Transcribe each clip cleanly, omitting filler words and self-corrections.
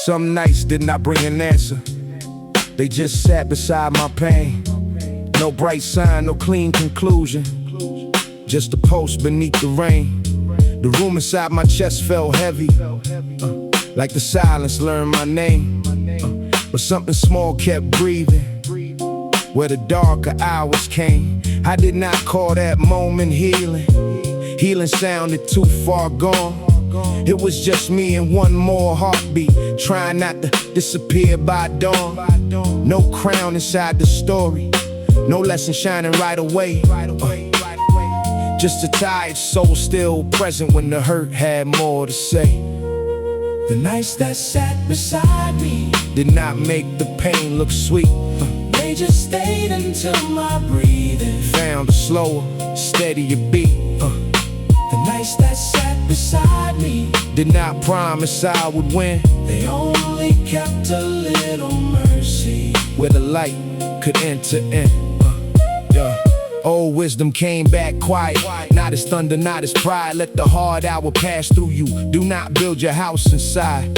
Some nights did not bring an answer. They just sat beside my pain. No bright sign, no clean conclusion. Just a post beneath the rain. The room inside my chest felt heavy, like the silence learned my name. But something small kept breathing where the darker hours came. I did not call that moment healing. Healing sounded too far gone. It was just me and one more heartbeat, trying not to disappear by dawn. No crown inside the story, no lesson shining right away. Just a tired soul still present when the hurt had more to say. The nights that sat beside me did not make the pain look sweet. They just stayed until my breathing found a slower, steadier beat. The nights that sat beside me did not promise I would win. They only kept a little mercy where the light could enter in. Old wisdom came back quiet, not as thunder, not as pride. Let the hard hour pass through you. Do not build your house inside.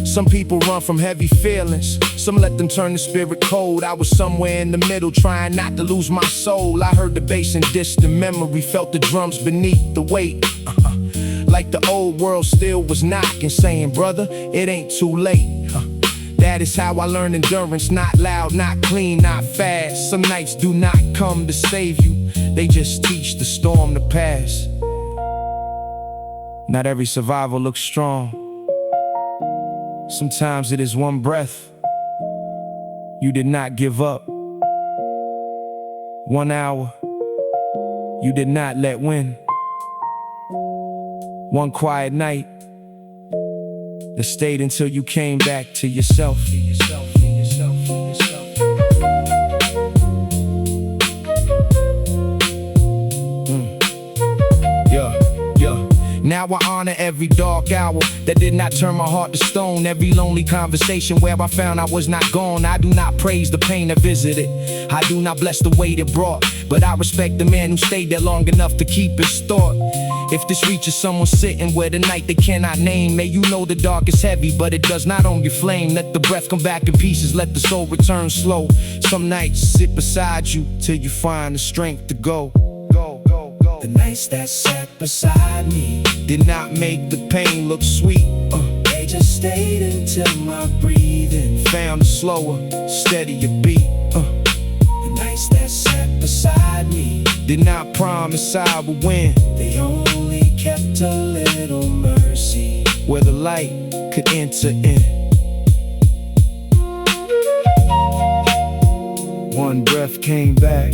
Some people run from heavy feelings. Some let them turn the spirit cold. I was somewhere in the middle, trying not to lose my soul. I heard the bass in distant memory, felt the drums beneath the weight. Like the old world still was knocking, saying, brother, it ain't too late. That is how I learned endurance. Not loud, not clean, not fast. Some nights do not come to save you. They just teach the storm to pass. Not every survival looks strong. Sometimes it is one breath. You did not give up. 1 hour. You did not let win. One quiet night that stayed until you came back to yourself. Now I honor every dark hour that did not turn my heart to stone. Every lonely conversation where I found I was not gone. I do not praise the pain that visited. I do not bless the weight it brought. But I respect the man who stayed there long enough to keep his thought. If this reaches someone sitting where the night they cannot name, may you know the dark is heavy, but it does not own your flame. Let the breath come back in pieces, let the soul return slow. Some nights sit beside you till you find the strength to go. The nights that sat beside me did not make the pain look sweet. They just stayed until my breathing found a slower, steadier beat. The nights that sat beside me did not promise I would win. They only kept a little mercy where the light could enter in. One breath came back,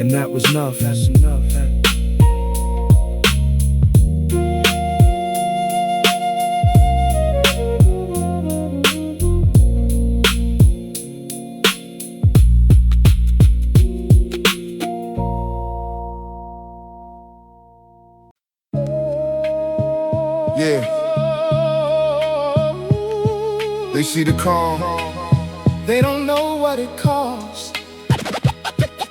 and that was enough. That's enough. Yeah. They see the calm. They don't know what it costs.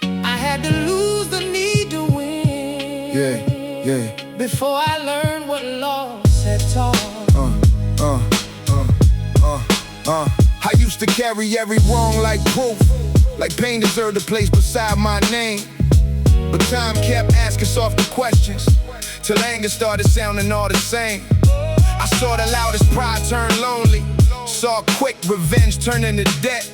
I had to lose the need to win. Yeah. Before I learned what loss had taught. I used to carry every wrong like proof, like pain deserved a place beside my name. But time kept asking softer questions, till anger started sounding all the same. I saw the loudest pride turn lonely, saw quick revenge turn into debt.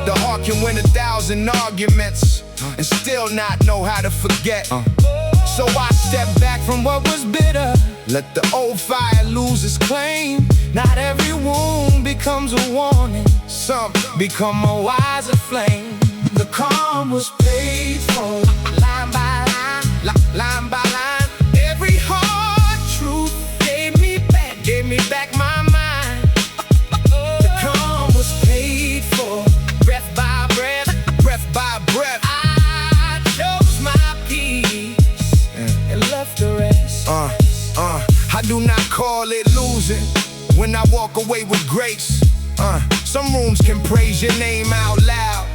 The heart can win 1,000 arguments and still not know how to forget. So I stepped back from what was bitter, let the old fire lose its claim. Not every wound becomes a warning, some become a wiser flame. The calm was paid for, line by line, line by line. Every hard truth gave me back my mind. The calm was paid for, breath by breath, breath by breath. I chose my peace and left the rest. I do not call it losing when I walk away with grace. Some rooms can praise your name out loud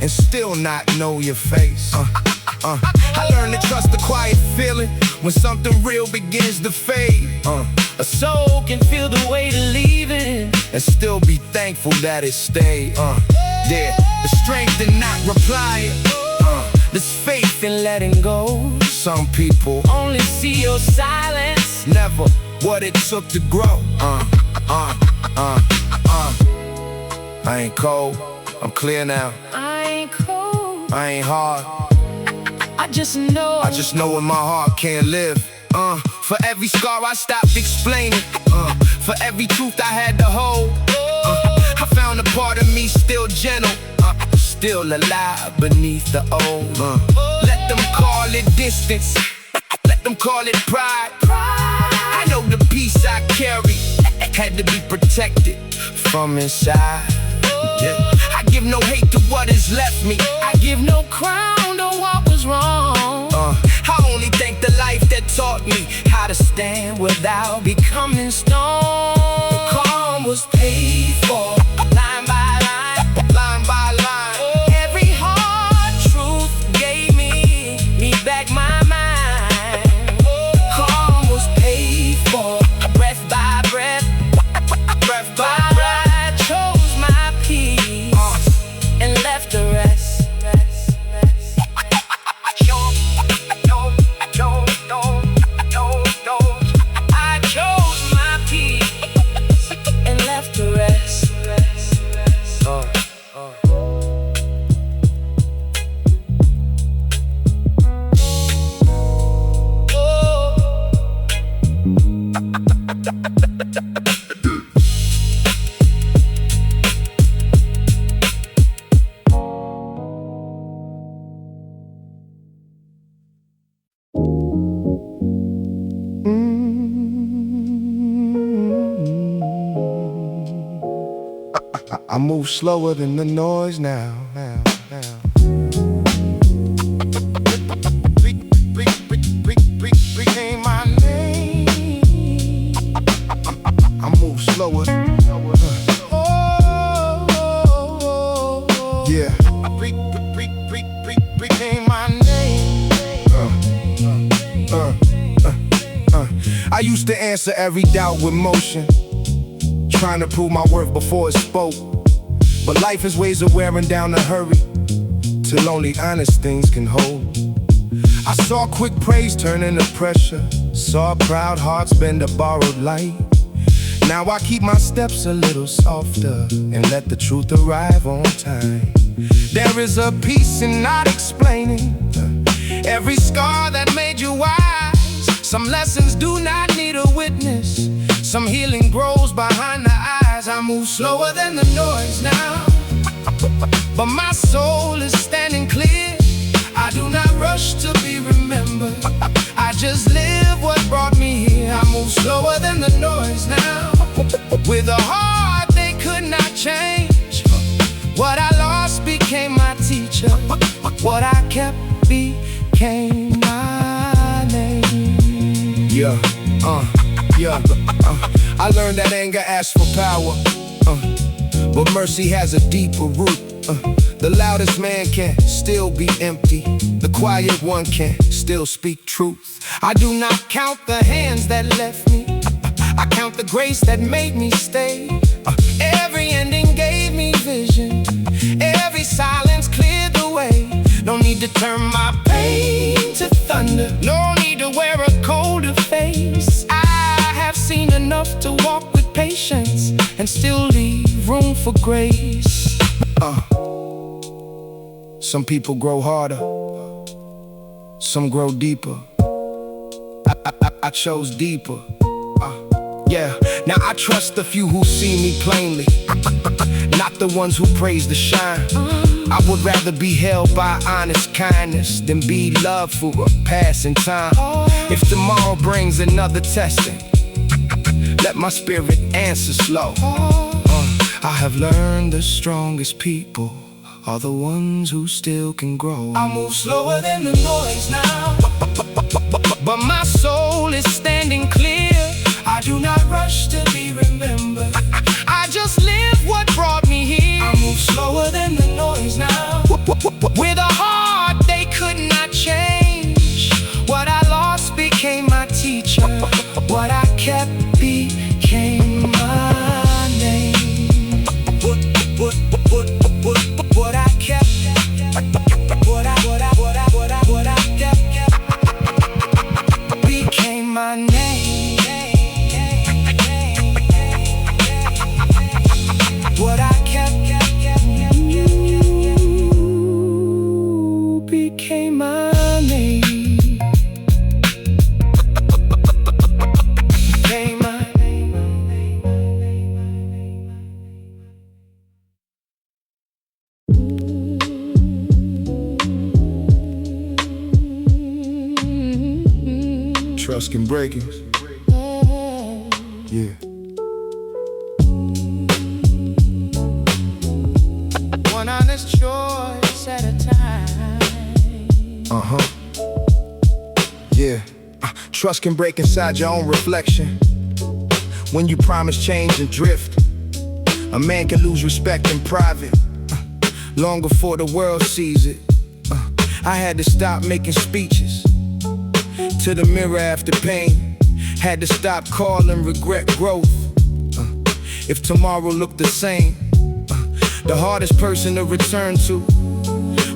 and still not know your face. I learned to trust the quiet feeling when something real begins to fade. A soul can feel the weight of leaving And still be thankful that it stayed. Yeah, the strength in not replying. There's faith in letting go. Some people Only see your silence. never what it took to grow. I ain't cold, I'm clear now. I ain't cold, I ain't hard, I just know. I just know in my heart can't live. For every scar I stopped explaining, for every truth I had to hold, I found a part of me still gentle, still alive beneath the old. Let them call it distance, let them call it pride. I know the peace I carry had to be protected from inside. I give no hate to what has left me. I give no crown to what was wrong. I only thank the life that taught me how to stand without Becoming stone. The calm was paid for, Line by line, line by line. every hard truth gave me back my mind. Calm was paid for, Breath by breath, breath by I breath. chose my peace and left the rest. I chose my peace and left the rest. I move slower than the noise now. Became my name. I move slower. Yeah. Became my name. I used to answer every doubt with motion, trying to prove my worth before it spoke. But life has ways of wearing down the hurry, till only honest things can hold. I saw quick praise turn into pressure, saw proud hearts bend a borrowed light. Now I keep my steps a little softer and let the truth arrive on time. There is a peace in not explaining every scar that made you wise. Some lessons do not need a witness, some healing grows behind the eyes. I move slower than the noise now, but my soul is standing clear. I do not rush to be remembered, I just live what brought me here. I move slower than the noise now, with a heart they could not change. What I lost became my teacher, what I kept became my name. I learned that anger asks for power, but mercy has a deeper root. The loudest man can still be empty, the quiet one can still speak truth. I do not count the hands that left me, I count the grace that made me stay. Every ending gave me vision, every silence cleared the way. No need to turn my pain to thunder, no need to wear a colder face. I have seen enough to walk with patience and still leave room for grace. Some people grow harder, some grow deeper. I chose deeper. Yeah, now I trust the few who see me plainly, not the ones who praise the shine. I would rather be held by honest kindness than be loved for a passing time. If tomorrow brings another testing, let my spirit answer slow. I have learned the strongest people are the ones who still can grow. I move slower than the noise now, but my soul is standing clear. I do not rush to be remembered, I just live what brought me here. I move slower than the noise now, with a heart they could not change. What I kept, what I kept became my name. What I kept became my name. Became my Trust can break us. Yeah. one honest choice at a time. Yeah. Trust can break inside your own reflection. When you promise change and drift, a man can lose respect in private, long before the world sees it. I had to stop making speeches to the mirror after pain. Had to stop calling regret growth. If tomorrow looked the same, the hardest person to return to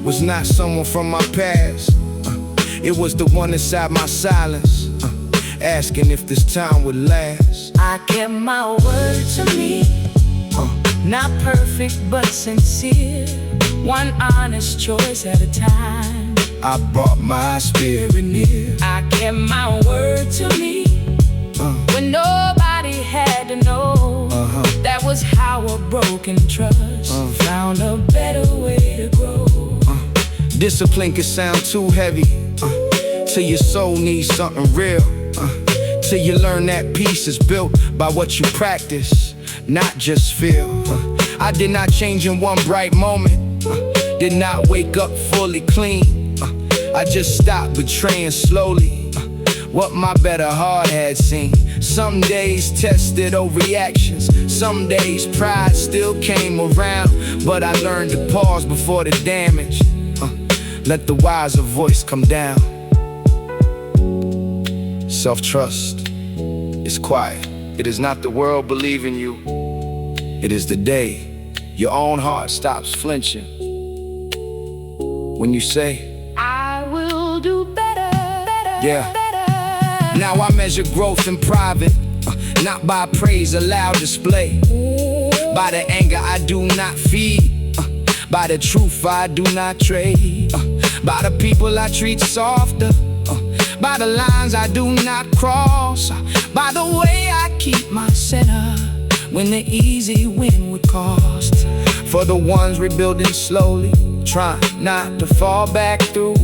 was not someone from my past. It was the one inside my silence, asking if this time would last. I kept my word to me, not perfect but sincere. One honest choice at a time. I brought my spirit near. I kept my word to me, when nobody had to know. That was how a broken trust found a better way to grow. Discipline can sound too heavy, till your soul needs something real. Till you learn that peace is built by what you practice, not just feel. I did not change in one bright moment, did not wake up fully clean. I just stopped betraying slowly what my better heart had seen. Some days tested overreactions, some days pride still came around. But I learned to pause before the damage, let the wiser voice come down. Self-trust is quiet. It is not the world believing you. It is the day your own heart stops flinching when you say, I will do better, yeah. better. Now I measure growth in private, not by praise or loud display. By the anger I do not feed, by the truth I do not trade. By the people I treat softer, by the lines I do not cross. By the way I keep my center when the easy win would cost. For the ones rebuilding slowly, trying not to fall back through,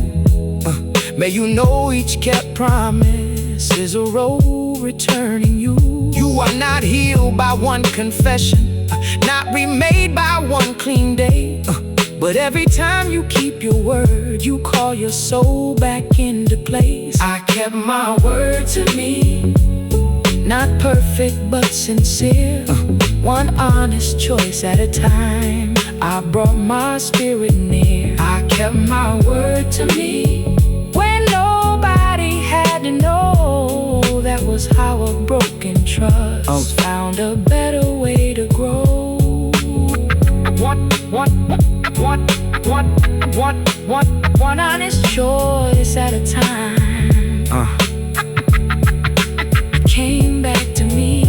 may you know each kept promise is a road returning you. You are not healed by one confession, not remade by one clean day. But every time you keep your word, you call your soul back into place. I kept my word to me, not perfect but sincere. One honest choice at a time. I brought my spirit near. I kept my word to me when nobody had to know. That was how a broken trust found a better way to grow. One honest choice at a time. Came back to me.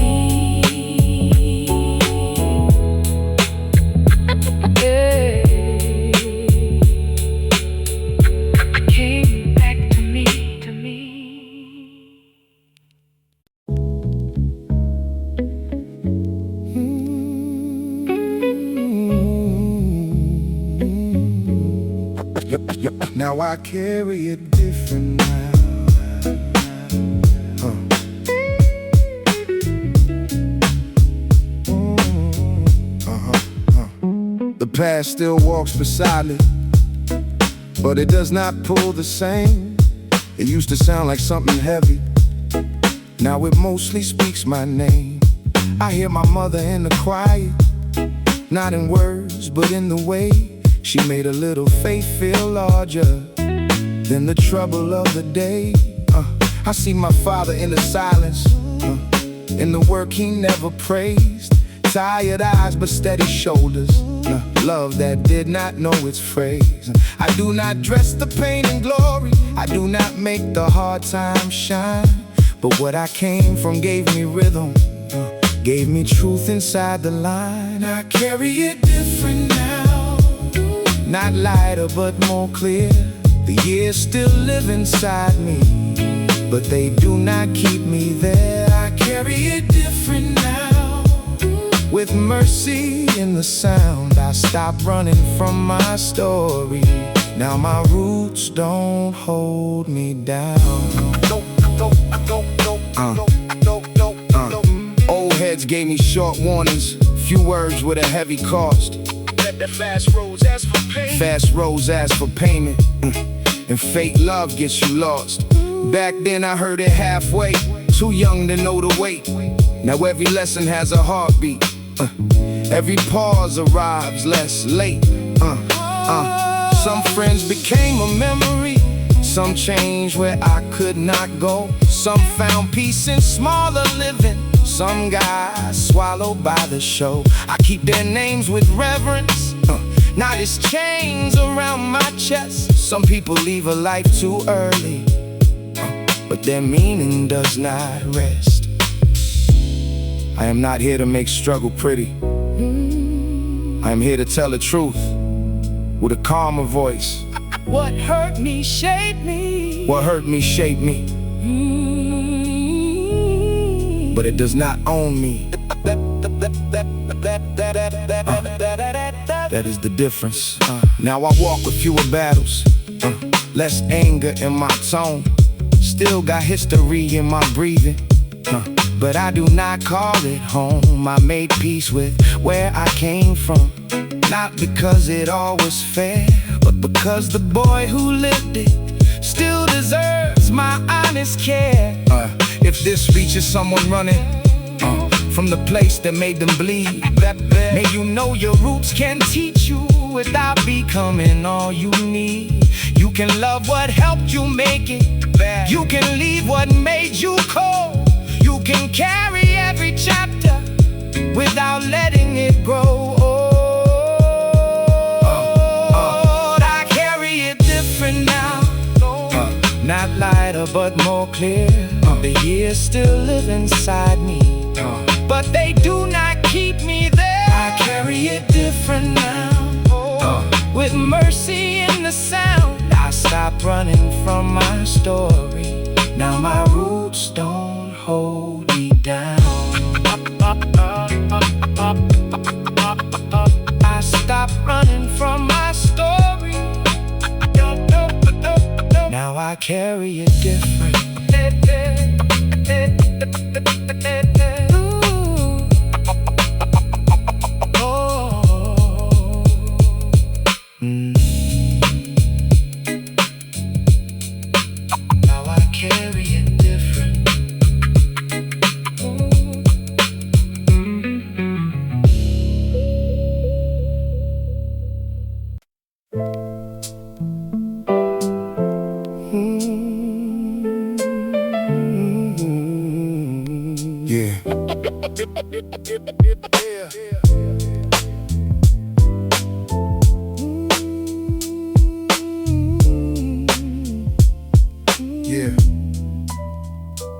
Came back to me, to me. Now I carry it different now. The past still walks beside me, but it does not pull the same. It used to sound like something heavy, now it mostly speaks my name. I hear my mother in the quiet, not in words but in the way she made a little faith feel larger than the trouble of the day. I see my father in the silence, in the work he never praised, Tired eyes but steady shoulders. Love that did not know its phrase. I do not dress the pain in glory. I do not make the hard times shine. But what I came from gave me rhythm, gave me truth inside the line. I carry it different now, not lighter but more clear. The years still live inside me, but they do not keep me there. I carry it different now, with mercy in the sound. I stopped running from my story. Now my roots don't hold me down. Old heads gave me short warnings, few words with a heavy cost. The fast roads ask for payment. Fast roads ask for payment. And fake love gets you lost. Back then I heard it halfway, too young to know the weight. Now every lesson has a heartbeat. Every pause arrives less late. Some friends became a memory. Some changed where I could not go. Some found peace in smaller living. Some guys swallowed by the show. I keep their names with reverence, not as chains around my chest. Some people leave a life too early, but their meaning does not rest. I am not here to make struggle pretty. I am here to tell the truth with a calmer voice. What hurt me shaped me. What hurt me shaped me, but it does not own me. That is the difference. Now I walk with fewer battles, less anger in my tone. Still got history in my breathing, but I do not call it home. I made peace with where I came from, not because it all was fair, but because the boy who lived it still deserves my honest care. If this reaches someone running from the place that made them bleed, may you know your roots can teach you without becoming all you need. You can love what helped you make it. You can leave what made you cold. You can carry every chapter without letting it grow old. I carry it different now, not lighter but more clear. The years still live inside me, but they do not keep me there. I carry it different now, with mercy in the sound. I stopped running from my story. Now my roots don't hold me down. I stopped running from my story. Now I carry it different. Now I carry it different.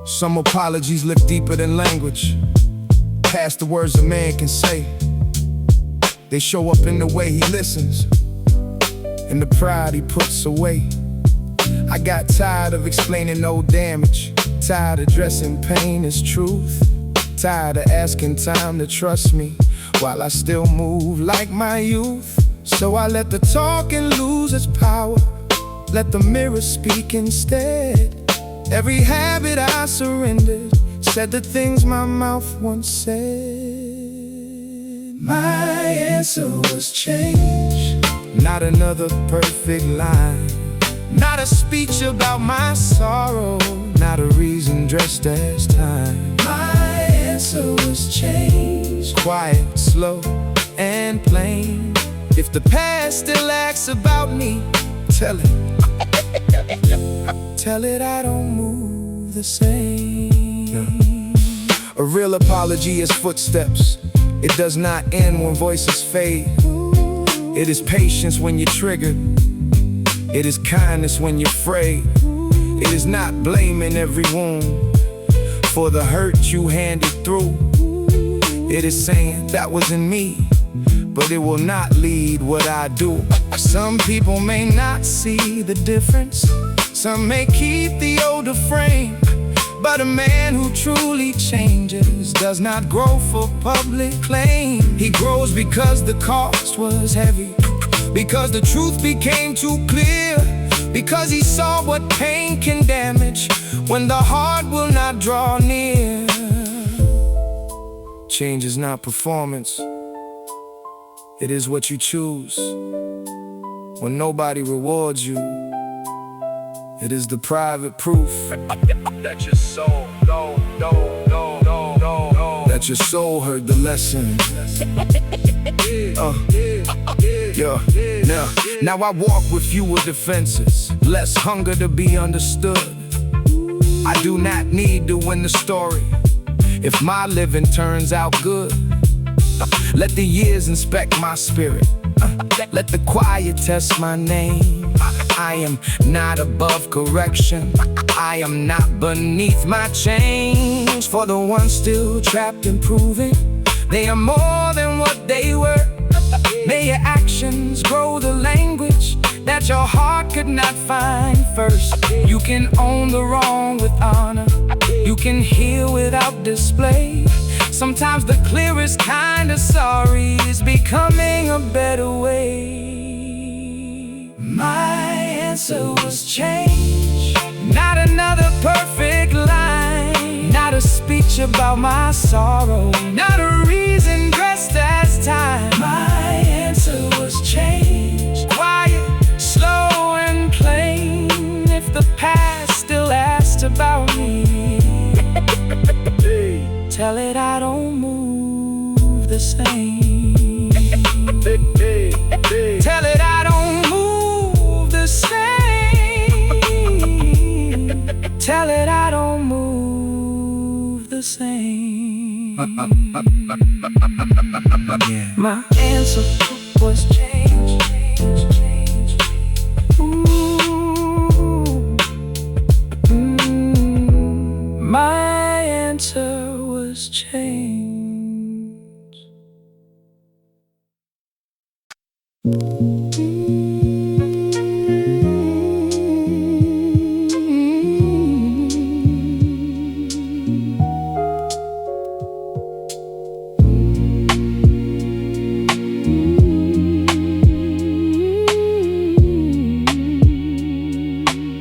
Some apologies live deeper than language, past the words a man can say. They show up in the way he listens, and the pride he puts away. I got tired of explaining no damage, tired of dressing pain as truth, tired of asking time to trust me while I still move like my youth. So I let the talking lose its power, let the mirror speak instead. Every habit I surrendered said the things my mouth once said. My answer was change, not another perfect line, not a speech about my sorrow, not a reason dressed as time. My answer was change, quiet, slow, and plain. If the past still asks about me, tell it. Tell it I don't move the same. A real apology is footsteps, It does not end when voices fade. It is patience when you're triggered. It is kindness when you're afraid. It is not blaming every wound for the hurt you handed through. It is saying that wasn't me, but it will not lead what I do. Some people may not see the difference. Some may keep the older frame. But a man who truly changes does not grow for public claim. He grows because the cost was heavy, because the truth became too clear, because he saw what pain can damage when the heart will not draw near. Change is not performance. It is what you choose. When nobody rewards you, it is the private proof that your soul, that your soul heard the lesson. Now I walk with fewer defenses, less hunger to be understood. I do not need to win the story if my living turns out good. Let the years inspect my spirit. Let the quiet test my name. I am not above correction. I am not beneath my chains. For the ones still trapped and proving they are more than what they were, may your actions grow the language that your heart could not find first. You can own the wrong with honor. You can heal without display. Sometimes the clearest kind of sorry is becoming a better way. My answer was change. Not another perfect line, not a speech about my sorrow, not a reason dressed as time. My answer was change. Quiet, slow and plain. If the past still asked about me, tell it I don't move the same. Tell it I don't move the same. Tell it I don't move the same. My answer was change. My answer was change.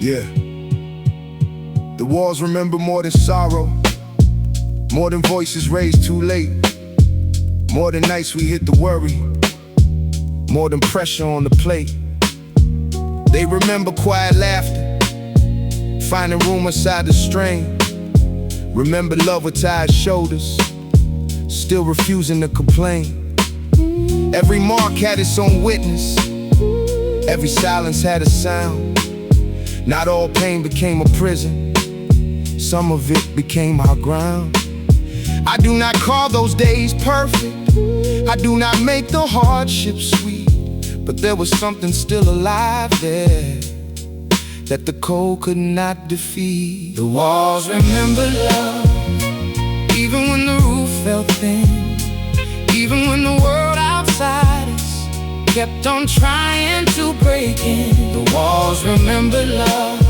Yeah. The walls remember more than sorrow, more than voices raised too late, more than nights we hit the worry, more than pressure on the plate. They remember quiet laughter, finding room inside the strain. Remember love with tired shoulders, still refusing to complain. Every mark had its own witness, every silence had a sound. Not all pain became a prison, some of it became our ground. I do not call those days perfect, I do not make the hardship sweet, but there was something still alive there that the cold could not defeat. The walls remember love, even when the roof felt thin, even when the world outside us kept on trying to break in. The walls remember love,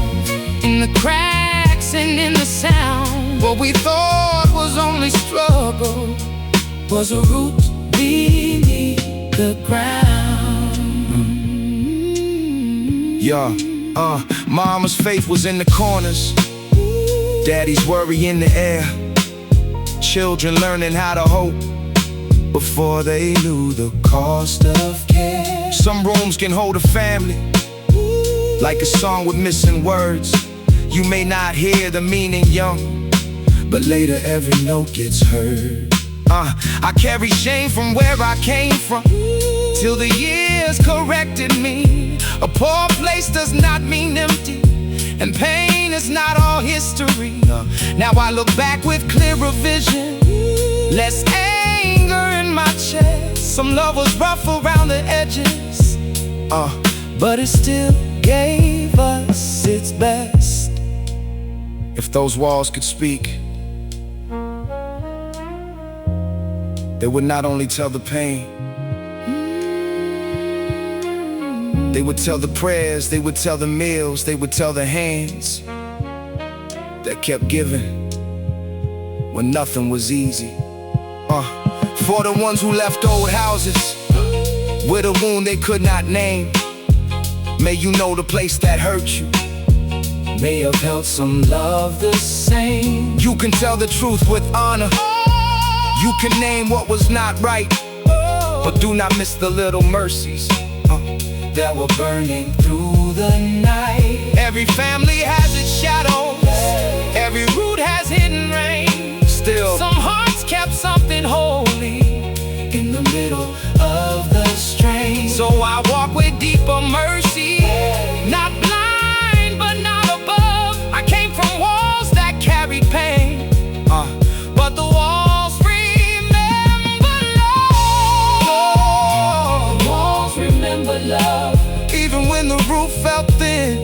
in the cracks and in the sound. What we thought was only struggle was a root beneath the ground. Mama's faith was in the corners, daddy's worry in the air. Children learning how to hope before they knew the cost of care. Some rooms can hold a family, like a song with missing words. You may not hear the meaning young, but later every note gets heard. I carry shame from where I came from, till the years corrected me. A poor place does not mean empty, and pain is not all history. Now I look back with clearer vision, less anger in my bloodshed. Some love was rough around the edges, but it still gave us its best. If those walls could speak, they would not only tell the pain, they would tell the prayers, they would tell the meals, they would tell the hands that kept giving when nothing was easy. For the ones who left old houses with a wound they could not name, may you know the place that hurt you may have held some love the same. You can tell the truth with honor. You can name what was not right, but do not miss the little mercies that were burning through the night. Every family has its shadows, every root has hidden rain. Still, some hearts kept something holy in the middle of the strain. So I walk with deeper mercy, not blind but not above. I came from walls that carried pain, but the walls remember love. The walls remember love. Even when the roof felt thin,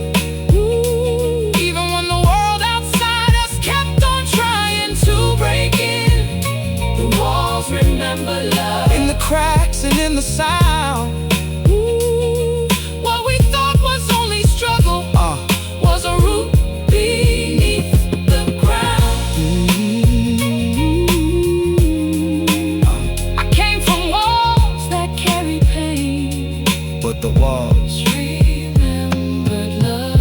even when the world outside us kept on trying to break in, the walls remember love. in the cracks and in the sound, what we thought was only struggle was a root beneath the ground. I came from walls that carried pain, but the walls remembered love.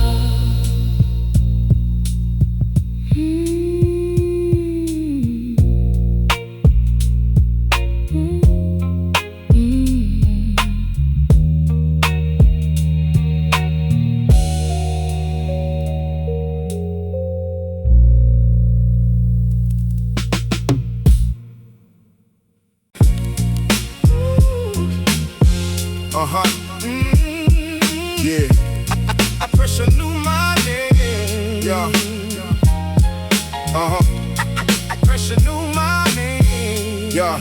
Yeah. I pressure knew my name. Yeah. I pressure knew my name. Yeah.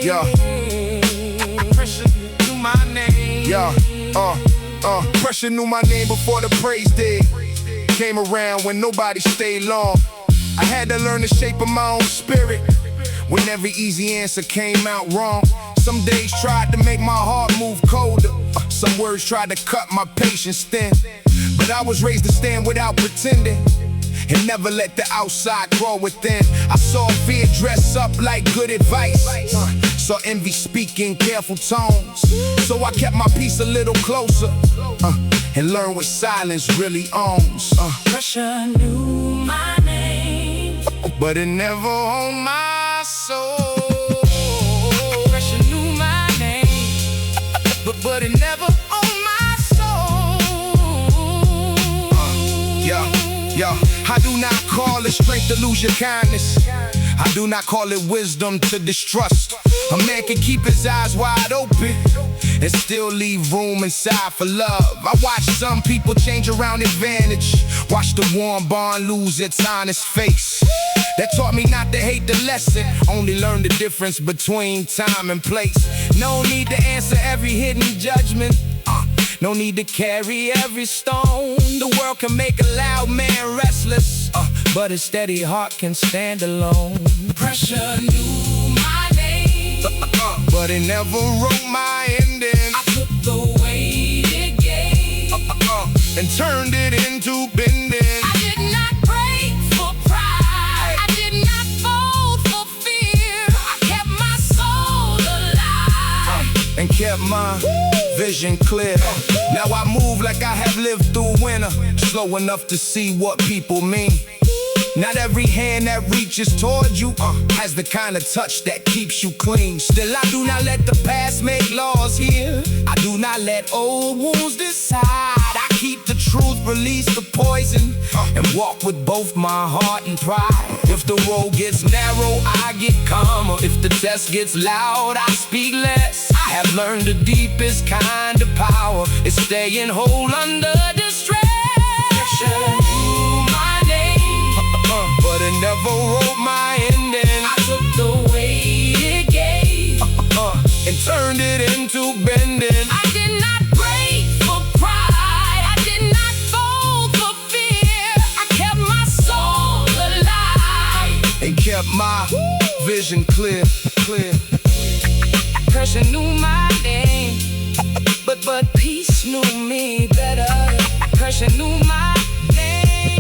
Yeah. Pressure knew my name. Yeah. Pressure knew my name before the praise did. Came around when nobody stayed long. I had to learn the shape of my own spirit when every easy answer came out wrong. Some days tried to make my heart move colder. Some words tried to cut my patience thin. But I was raised to stand without pretending and never let the outside grow within. I saw fear dress up like good advice, saw envy speak in careful tones. So I kept my peace a little closer and learned what silence really owns. Pressure knew my name, but it never owned my soul. pressure knew my name, But it never owned my soul. I do not call it strength to lose your kindness. I do not call it wisdom to distrust. A man can keep his eyes wide open and still leave room inside for love. I watch some people change around advantage, watch the warm bond lose its honest face. That taught me not to hate the lesson, only learn the difference between time and place. No need to answer every hidden judgment, no need to carry every stone. The world can make a loud man restless, but a steady heart can stand alone. pressure knew my name, but it never wrote my ending. I took the weight it gave, and turned it into bending. I did not break for pride, I did not fold for fear. I kept my soul alive and kept my vision clear. Now I move like I have lived through winter, slow enough to see what people mean. Not every hand that reaches toward you has the kind of touch that keeps you clean. Still I do not let the past make laws here. I do not let old wounds decide. I keep the truth, release the poison, and walk with both my heart and pride. If the road gets narrow, I get calmer. If the test gets loud, I speak less. I have learned the deepest kind of power is staying whole under distress. Pressure knew my name, but it never wrote my ending. I took the weight it gave, turned it into bending. I did not break for pride. I did not fold for fear. I kept my soul alive and kept my vision clear. Pressure knew my name, but peace knew me better. Pressure knew my name,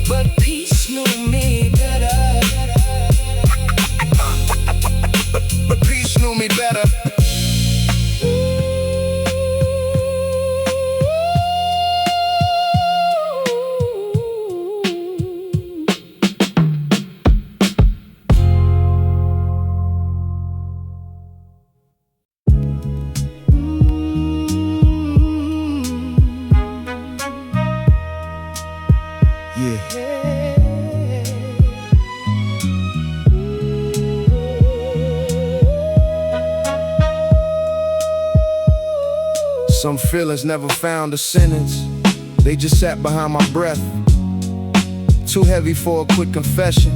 but peace knew me better. But peace knew me better. Some feelings never found a sentence, they just sat behind my breath. Too heavy for a quick confession,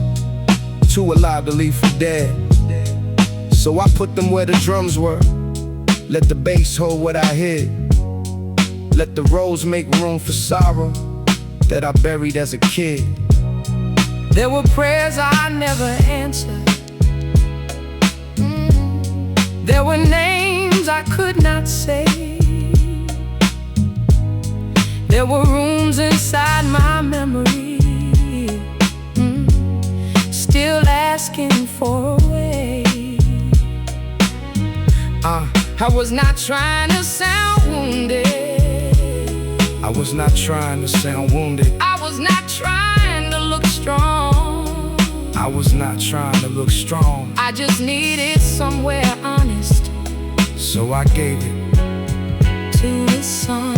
too alive to leave for dead. So I put them where the drums were, let the bass hold what I hid. Let the rose make room for sorrow that I buried as a kid. There were prayers I never answered. There were names I could not say. There were rooms inside my memory, still asking for a way. I was not trying to sound wounded. I was not trying to sound wounded. I was not trying to look strong. I was not trying to look strong. I just needed somewhere honest, so I gave it to the song.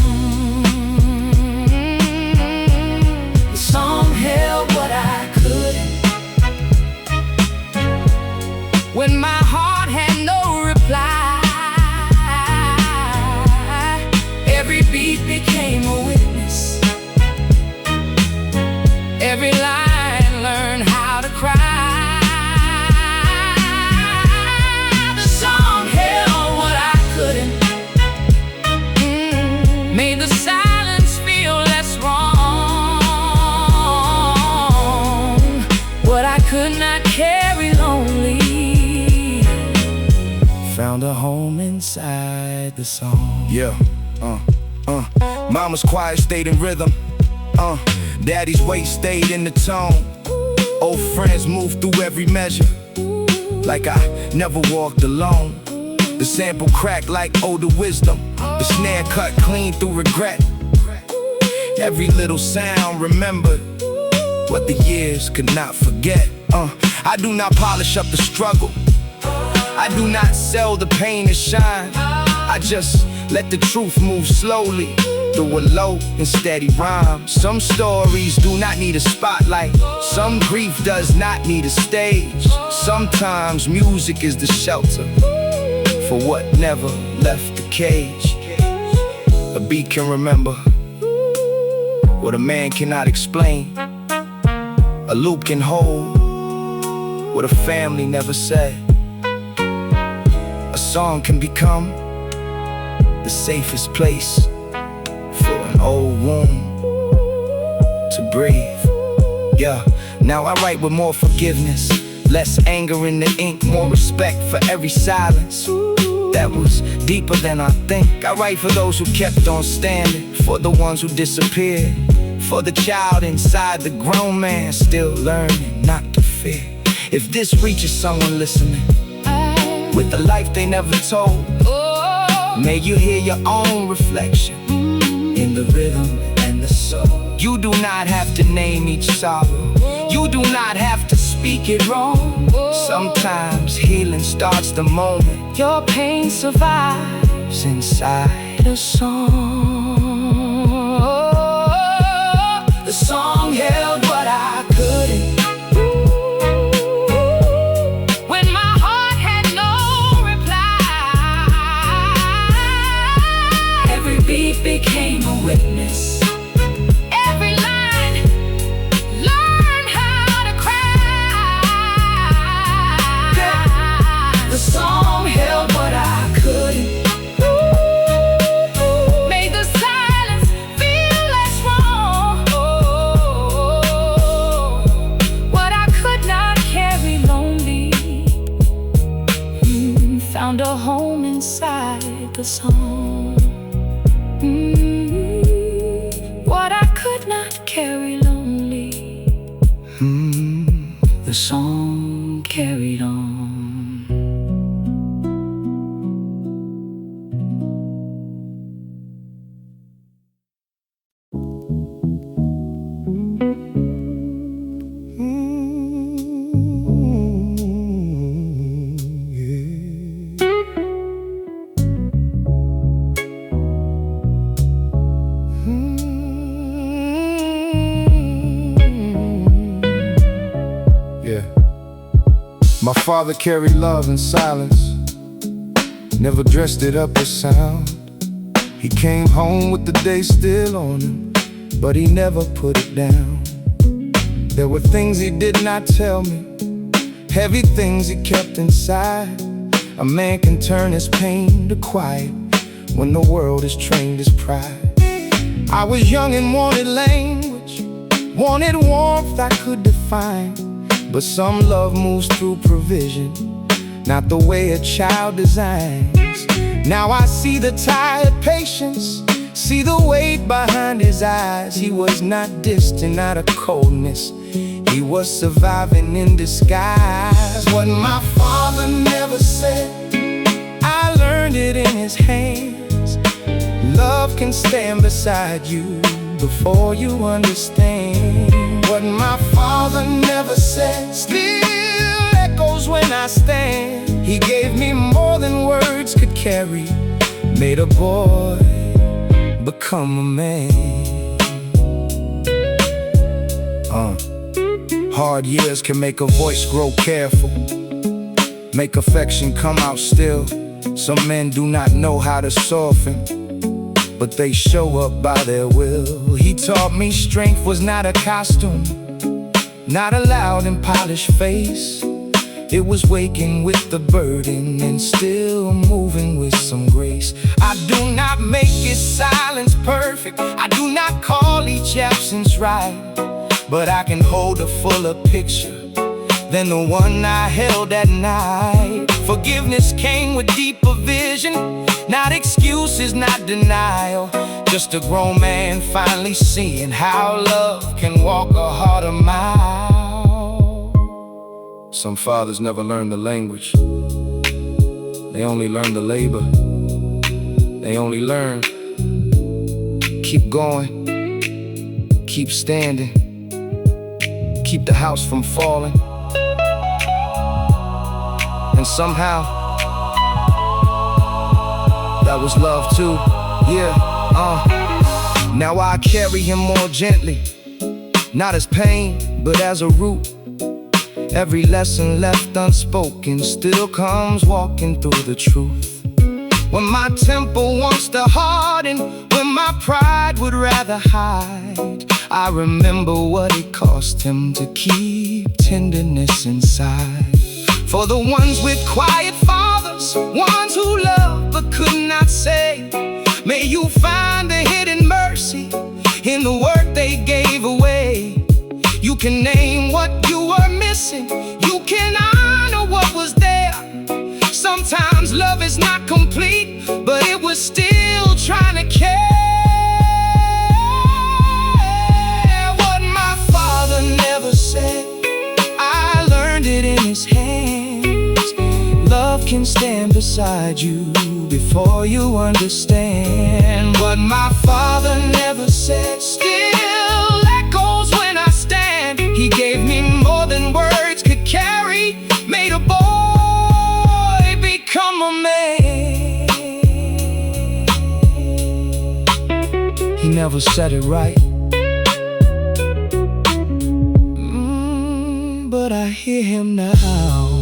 The song held what I couldn't. When my heart had no reply, every beat became a witness. Every line learned how to cry. The song held what I couldn't. Made the silence feel less wrong. What I could not carry lonely found a home inside the song. Yeah, Mama's quiet stayed in rhythm. Daddy's weight stayed in the tone. Old friends moved through every measure, like I never walked alone. The sample cracked like older wisdom. The snare cut clean through regret. Every little sound remembered what the years could not forget. I do not polish up the struggle. I do not sell the pain to shine. I just let the truth move slowly through a low and steady rhyme. Some stories do not need a spotlight. Some grief does not need a stage. Sometimes music is the shelter for what never left the cage. A beat can remember what a man cannot explain. A loop can hold what a family never said. A song can become the safest place for an old wound to breathe. Yeah, now I write with more forgiveness, less anger in the ink, more respect for every silence that was deeper than I think. I write for those who kept on standing, for the ones who disappeared, for the child inside the grown man still learning not to fear. If this reaches someone listening with a life they never told, may you hear your own reflection in the rhythm and the soul. You do not have to name each sorrow. You do not have to speak it wrong. Sometimes healing starts the moment your pain survives inside a song. The song held what I couldn't. When my heart had no reply, every beat became a witness. Every line learned how to cry. found a home inside the song. What I could not carry lonely, the song carried on. My father carried love in silence, never dressed it up as sound. He came home with the day still on him, but he never put it down. There were things he did not tell me, heavy things he kept inside. A man can turn his pain to quiet when the world has trained his pride. I was young and wanted language, wanted warmth I could define. But some love moves through provision, not the way a child designs. Now I see the tired patience, see the weight behind his eyes. He was not distant out of coldness, he was surviving in disguise. What my father never said, I learned it in his hands. Love can stand beside you before you understand. What my father never said still echoes when I stand. He gave me more than words could carry, made a boy become a man. Hard years can make a voice grow careful, make affection come out still. Some men do not know how to soften, but they show up by their will. He taught me strength was not a costume, not a loud and polished face. It was waking with the burden and still moving with some grace. I do not make his silence perfect, I do not call each absence right, but I can hold a fuller picture than the one I held at night. Forgiveness came with deeper vision, not excuses, not denial. Just a grown man finally seeing how love can walk a harder mile. Some fathers never learn the language, they only learn the labor. They only learn, keep going, keep standing, keep the house from falling. And somehow, that was love too, yeah, Now I carry him more gently, not as pain, but as a root. Every lesson left unspoken still comes walking through the truth. When my temper wants to harden, when my pride would rather hide, I remember what it cost him to keep tenderness inside. For the ones with quiet fathers, ones who love but could not say, may you find the hidden mercy in the work they gave away. You can name what you were missing, you can honor what was there. Sometimes love is not complete, but it was still trying to care. What my father never said, I learned it in his hands. Love can stand beside you before you understand. What my father never said still echoes when I stand. He gave me more than words could carry, made a boy become a man. He never said it right, but I hear him now.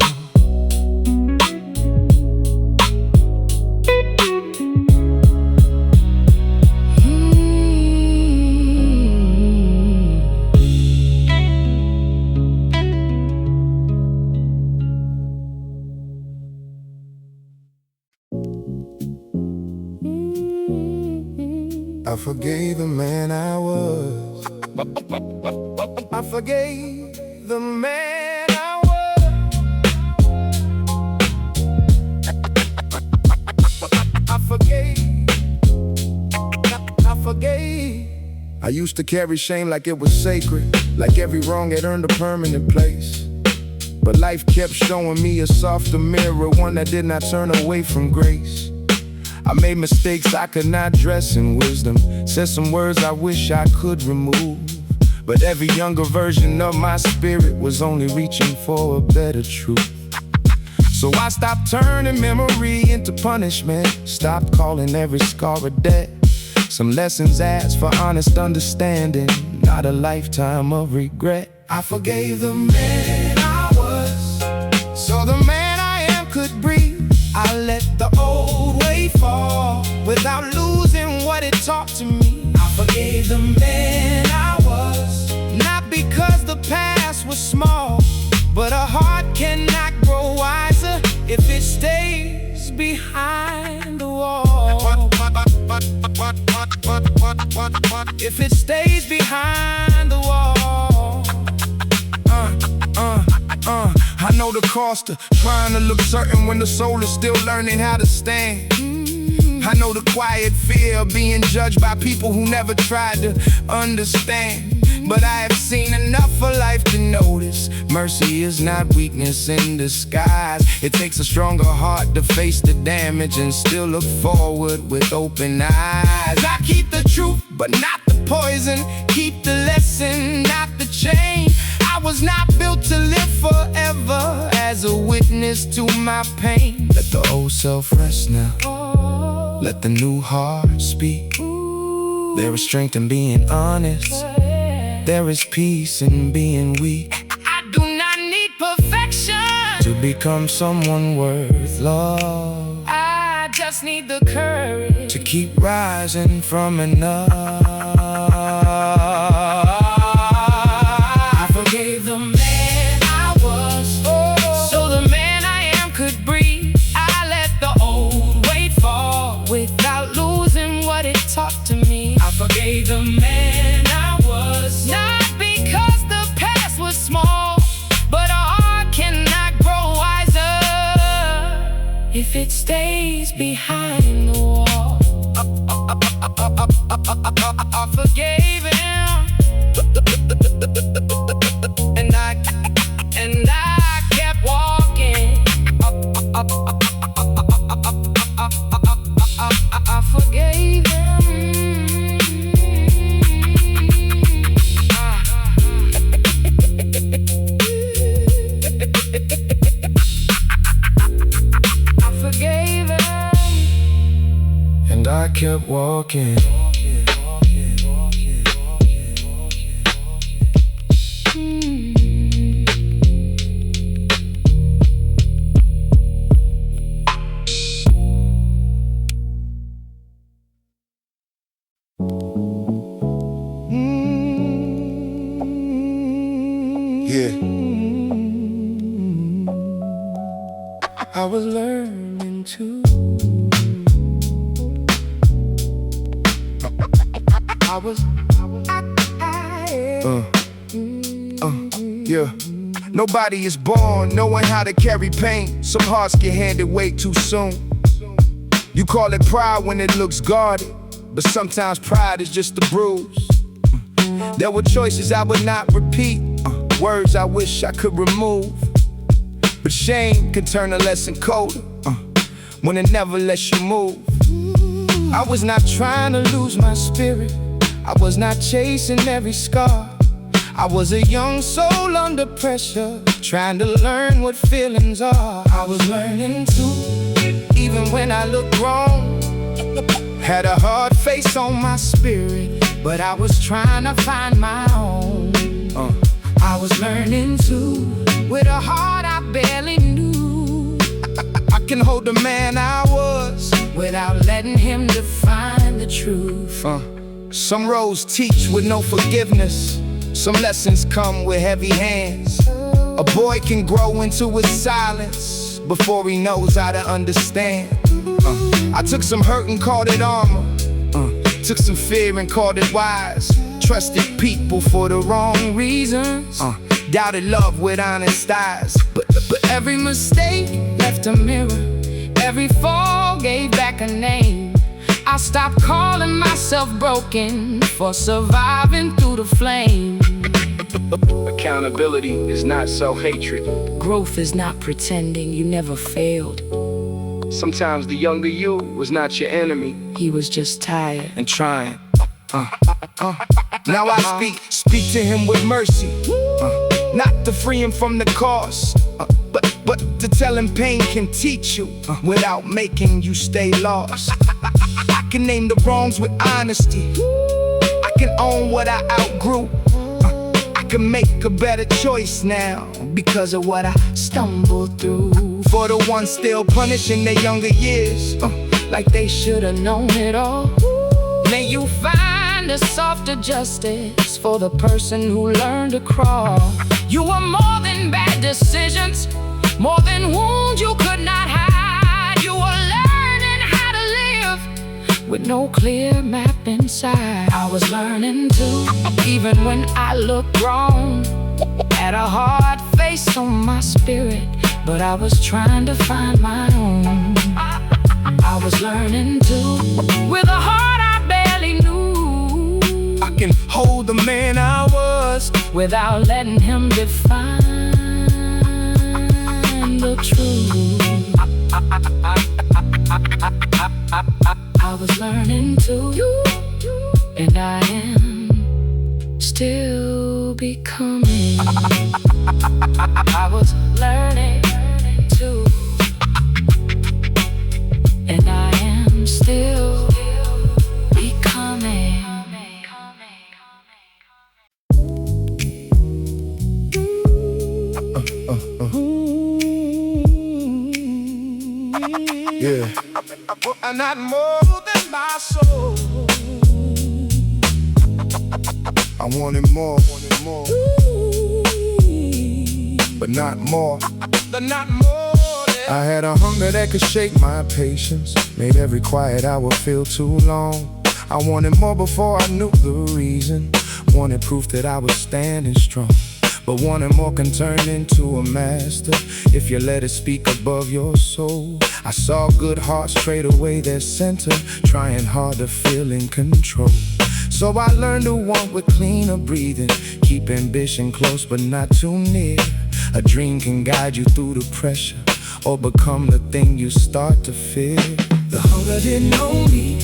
I forgave the man I was. I forgave the man I was. used to carry shame like it was sacred, like every wrong had earned a permanent place. But life kept showing me a softer mirror, one that did not turn away from grace. I made mistakes I could not dress in wisdom, said some words I wish I could remove. But every younger version of my spirit was only reaching for a better truth. So I stopped turning memory into punishment, stopped calling every scar a debt. Some lessons asked for honest understanding, not a lifetime of regret. I forgave the man I was, so the man I am could breathe. I let the old way fall without losing what it taught to me. I forgave the man I was, not because the past was small, but a heart cannot grow wiser if it stays behind the wall. If it stays behind the wall. I know the cost of trying to look certain when the soul is still learning how to stand. I know the quiet fear of being judged by people who never tried to understand. But I have seen enough of life to notice mercy is not weakness in disguise. It takes a stronger heart to face the damage and still look forward with open eyes. I keep the truth, but not the poison. Keep the lesson, not the chain. I was not built to live forever as a witness to my pain. Let the old self rest now. Let the new heart speak. There is strength in being honest. There is peace in being weak. I do not need perfection to become someone worth love. I just need the courage to keep rising from enough. I forgave the man I was, so the man I am could breathe. I let the old weight fall without losing what it taught to me. I forgave the man I was, not because the past was small, but a heart cannot grow wiser if it stays behind the wall. I forgave him, and I kept walking. I forgave him. And I kept walking. Yeah. I was learning to. Yeah. Nobody is born knowing how to carry pain. Some hearts get handed way too soon. You call it pride when it looks guarded, but sometimes pride is just a bruise. There were choices I would not repeat, words I wish I could remove. But shame can turn a lesson colder when it never lets you move. I was not trying to lose my spirit, I was not chasing every scar. I was a young soul under pressure, trying to learn what feelings are. I was learning to, even when I looked wrong. Had a hard face on my spirit, but I was trying to find my own. I was learning to, with a heart I barely knew. I can hold the man I was without letting him define the truth. Some roads teach with no forgiveness. Some lessons come with heavy hands. A boy can grow into his silence before he knows how to understand. I took some hurt and called it armor. Took some fear and called it wise. Trusted people for the wrong reasons. Doubted love with honest eyes. But every mistake left a mirror. Every fall gave back a name. I stopped calling myself broken for surviving through the flame. Accountability is not self-hatred. Growth is not pretending you never failed. Sometimes the younger you was not your enemy He was just tired. and trying. Now I speak to him with mercy, not to free him from the cause, but to tell him pain can teach you without making you stay lost. I can name the wrongs with honesty. I can own what I outgrew. I can make a better choice now because of what I stumbled through. For the ones still punishing their younger years, Like they should've known it all. May you find a softer justice for the person who learned to crawl. You were more than bad decisions, more than wounds you could not hide. You were learning how to live with no clear map inside. I was learning too, even when I looked wrong. Had a hard face on my spirit, but I was trying to find my own. I was learning too, with a heart I barely knew. I can hold the man I was without letting him define the truth. I was learning too, and I am still becoming. I was learning too, and I am still becoming. Yeah, I'm not more than my soul. I wanted more, but not more. I had a hunger that could shake my patience, made every quiet hour feel too long. I wanted more before I knew the reason, wanted proof that I was standing strong. But wanting more can turn into a master if you let it speak above your soul. I saw good hearts trade away their center, trying hard to feel in control. So I learned to want with cleaner breathing, keep ambition close but not too near. A dream can guide you through the pressure, or become the thing you start to fear. The hunger didn't know me,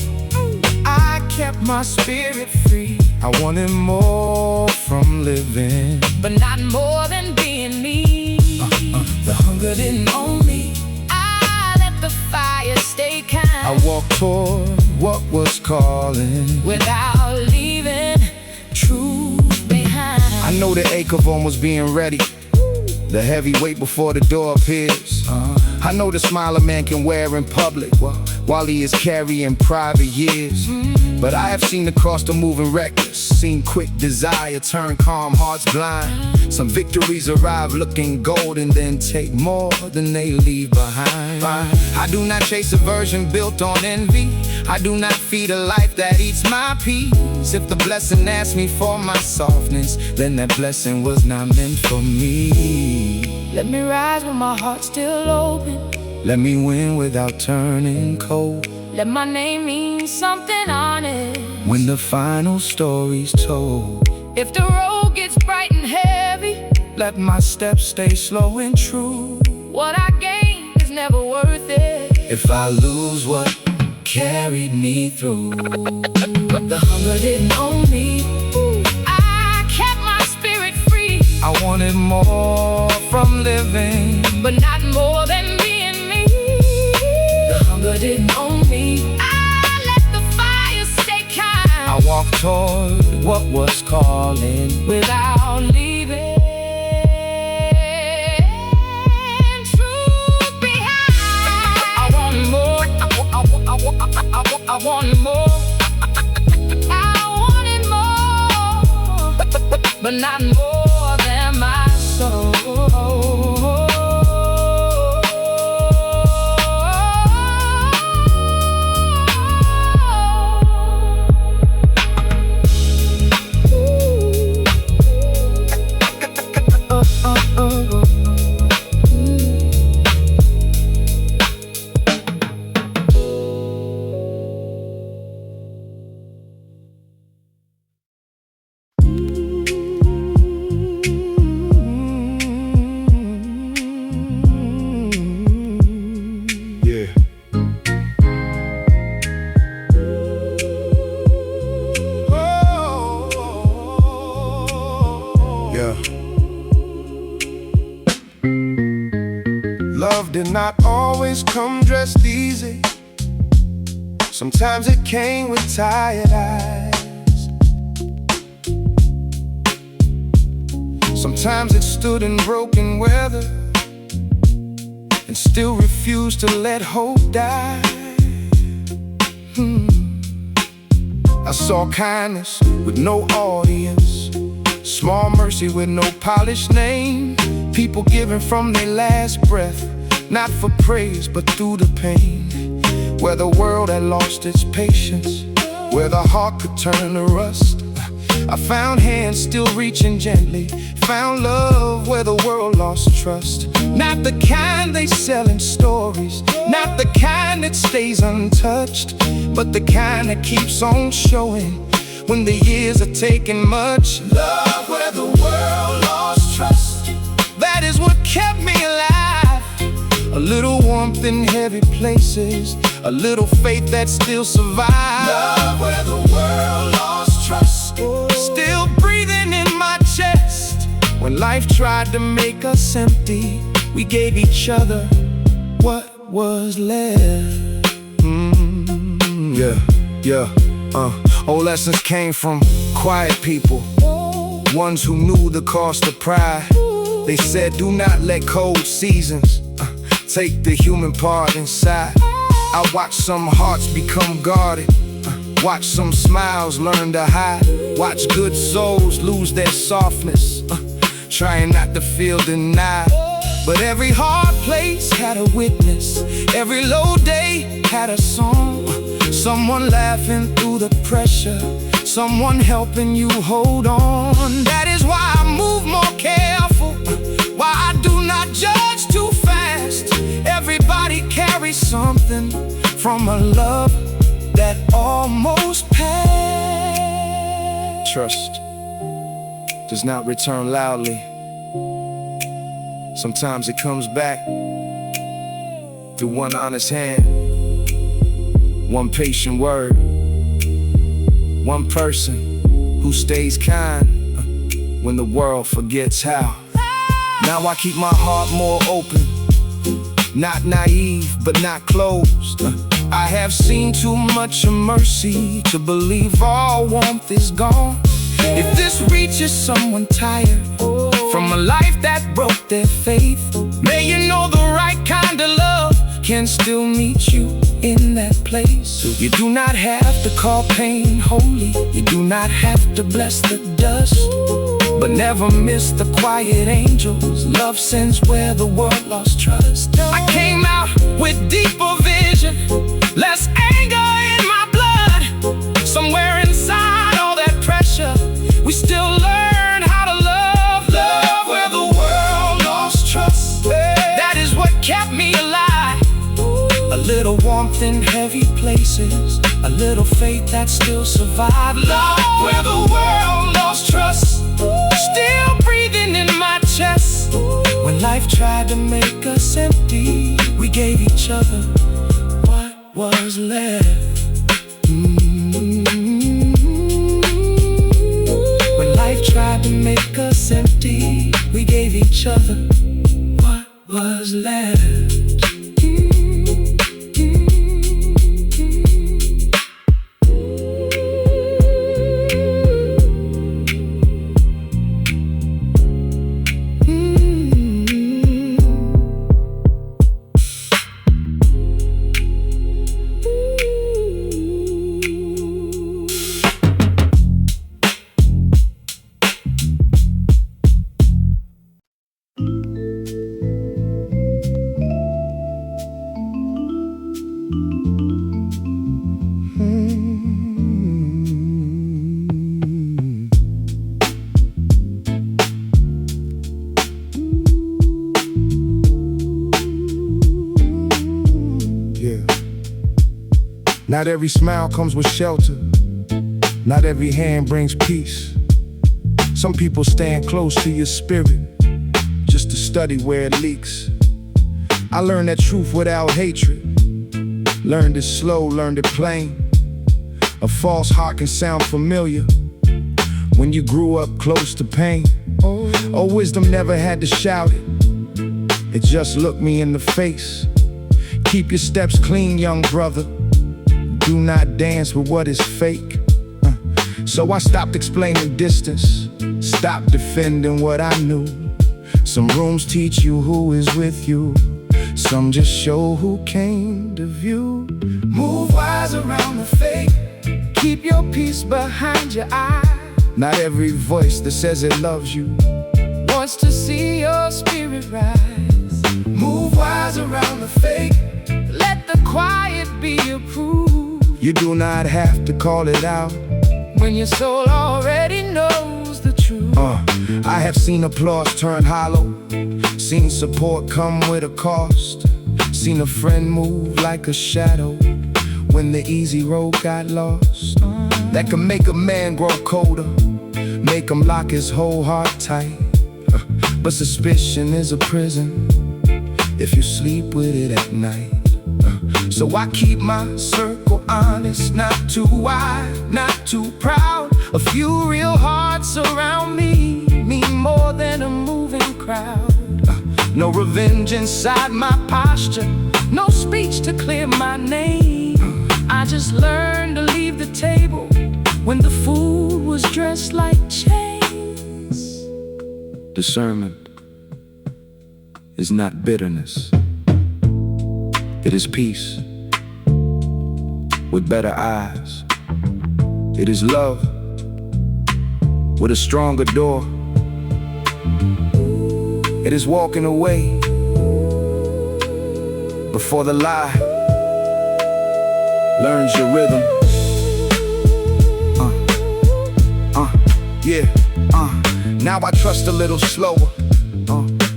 I kept my spirit free. I wanted more from living, but not more than being me. The hunger didn't own me, I let the fire stay kind. I walked toward what was calling without leaving truth behind. I know the ache of almost being ready, the heavy weight before the door appears. I know the smile a man can wear in public while he is carrying private years. But I have seen the cross the moving reckless, seen quick desire turn calm hearts blind. Some victories arrive looking golden, then take more than they leave behind. I do not chase a version built on envy, I do not feed a life that eats my peace. If the blessing asked me for my softness, then that blessing was not meant for me. Let me rise with my heart still open, let me win without turning cold. let my name mean something honest when the final story's told. If the road gets bright and heavy, let my steps stay slow and true. what I gain is never worth it if I lose what carried me through. The hunger didn't own me, I kept my spirit free. I wanted more from living, but not more than being me. The hunger didn't own me, I let the fire stay kind. I walked toward what was calling without leaving truth behind. I want more, I want more, I wanted more, but not more than my soul. Love did not always come dressed easy. Sometimes it came with tired eyes. Sometimes it stood in broken weather and still refused to let hope die. I saw kindness with no audience, small mercy with no polished name. People giving from their last breath, not for praise but through the pain. Where the world had lost its patience, where the heart could turn to rust, I found hands still reaching gently. Found love where the world lost trust. Not the kind they sell in stories, not the kind that stays untouched, but the kind that keeps on showing when the years are taking much. Love where the world lost trust, that is what kept me alive. A little warmth in heavy places, a little faith that still survives. Love where the world lost trust, still breathing in my chest. When life tried to make us empty, we gave each other what was left. Old lessons came from quiet people, ones who knew the cost of pride. They said do not let cold seasons take the human part inside. I watched some hearts become guarded, watch some smiles learn to hide, watch good souls lose their softness, trying not to feel denied. But every hard place had a witness, every low day had a song. Someone laughing through the pressure, someone helping you hold on. That is why I move more careful, why I do not judge too fast. Everybody carries something from a love that almost passed. Trust does not return loudly. Sometimes it comes back through one honest hand, one patient word, one person who stays kind when the world forgets how. Now I keep my heart more open, not naive but not closed. I have seen too much of mercy to believe all warmth is gone. If this reaches someone tired from a life that broke their faith, may you know the right kind of love can still meet you in that place. You do not have to call pain holy, you do not have to bless the dust, but never miss the quiet angels love sends where the world lost trust. I came out with deeper vision, less anger in my blood. Somewhere inside all that pressure, we still learn how to love. Love where the world lost trust, that is what kept me alive. A little warmth in heavy places, a little faith that still survives. Love where the world lost trust, still breathing in my chest. When life tried to make us empty, we gave each other what was left. When life tried to make us empty, we gave each other what was left. Not every smile comes with shelter, not every hand brings peace. Some people stand close to your spirit just to study where it leaks. I learned that truth without hatred, learned it slow, learned it plain. A false heart can sound familiar when you grew up close to pain. Oh, wisdom never had to shout it, It just looked me in the face. Keep your steps clean, young brother. Do not dance with what is fake. So I stopped explaining distance, stopped defending what I knew. Some rooms teach you who is with you, some just show who came to view. Move wise around the fake, keep your peace behind your eye. Not every voice that says it loves you wants to see your spirit rise. Move wise around the fake, let the quiet be your proof. You do not have to call it out when your soul already knows the truth. I have seen applause turn hollow, seen support come with a cost, seen a friend move like a shadow when the easy road got lost. That can make a man grow colder, make him lock his whole heart tight. But suspicion is a prison if you sleep with it at night. So I keep my circle honest, not too wide, not too proud. A few real hearts around me mean more than a moving crowd. No revenge inside my posture, no speech to clear my name. I just learned to leave the table when the food was dressed like chains. Discernment is not bitterness, it is peace with better eyes. It is love with a stronger door. It is walking away before the lie learns your rhythm. Now I trust a little slower,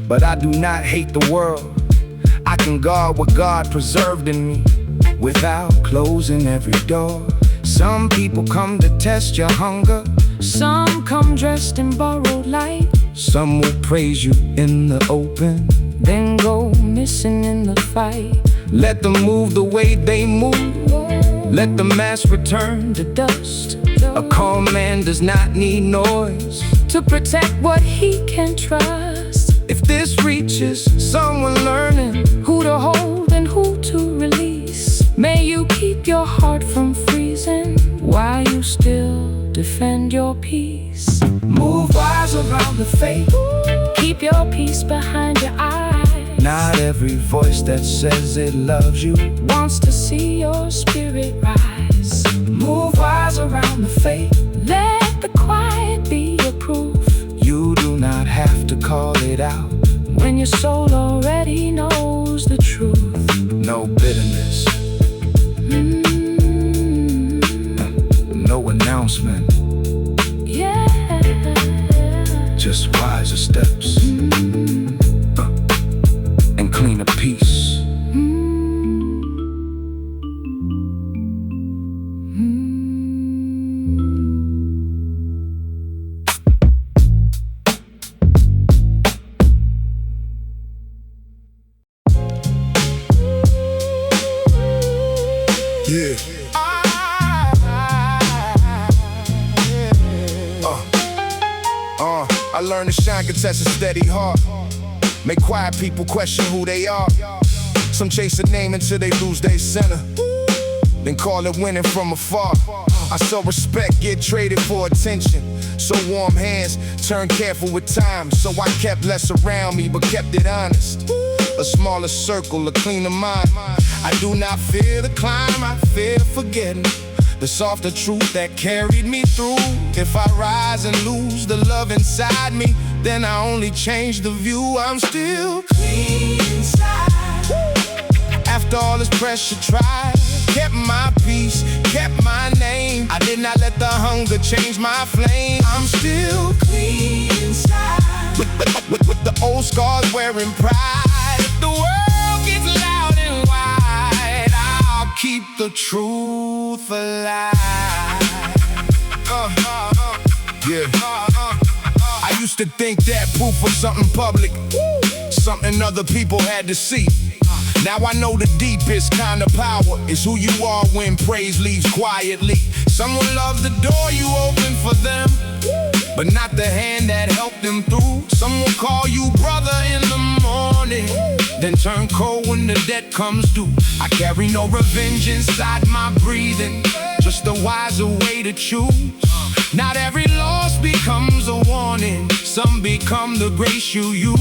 but I do not hate the world. I can guard what God preserved in me without closing every door. Some people come to test your hunger, some come dressed in borrowed light. Some will praise you in the open, then go missing in the fight. Let them move the way they move, let the mask return to dust. A calm man does not need noise to protect what he can trust. If this reaches someone learning who to hold and who to release, may you keep your heart from freezing while you still defend your peace. Move wise around the fake, keep your peace behind your eyes. Not every voice that says it loves you wants to see your spirit rise. Move wise around the fake, let the quiet be your proof. You do not have to call it out when your soul already knows the truth. No bitterness, no announcement, just wiser steps and cleaner peace. Yeah. I learned to shine contest a steady heart. Make quiet people question who they are. Some chase a name until they lose their center, then call it winning from afar. I saw respect get traded for attention, so warm hands turn careful with time. So I kept less around me but kept it honest. A smaller circle, a cleaner mind. I do not fear the climb, I fear forgetting the softer truth that carried me through. If I rise and lose the love inside me, then I only change the view. I'm still clean inside. After all this pressure tried, kept my peace, kept my name. I did not let the hunger change my flame. I'm still clean inside, with the old scars wearing pride. If the world gets loud and wide, I'll keep the truth alive. I used to think that proof was something public, something other people had to see. Now I know the deepest kind of power is who you are when praise leaves quietly. Someone loves the door you open for them, but not the hand that helped them through. Someone call you brother in the morning, then turn cold when the debt comes due. I carry no revenge inside my breathing, just a wiser way to choose. Not every loss becomes a warning, some become the grace you use.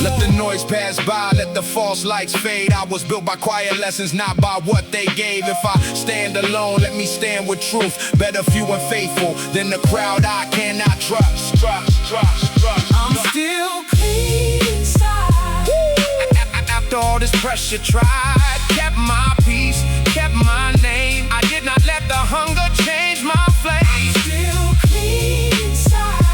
Let the noise pass by, let the false lights fade. I was built by quiet lessons, not by what they gave. If I stand alone, let me stand with truth. Better few and faithful than the crowd I cannot trust. I'm still clean inside. After all this pressure tried, kept my peace, kept my name. I did not let the hunger change my flame. I'm still clean inside.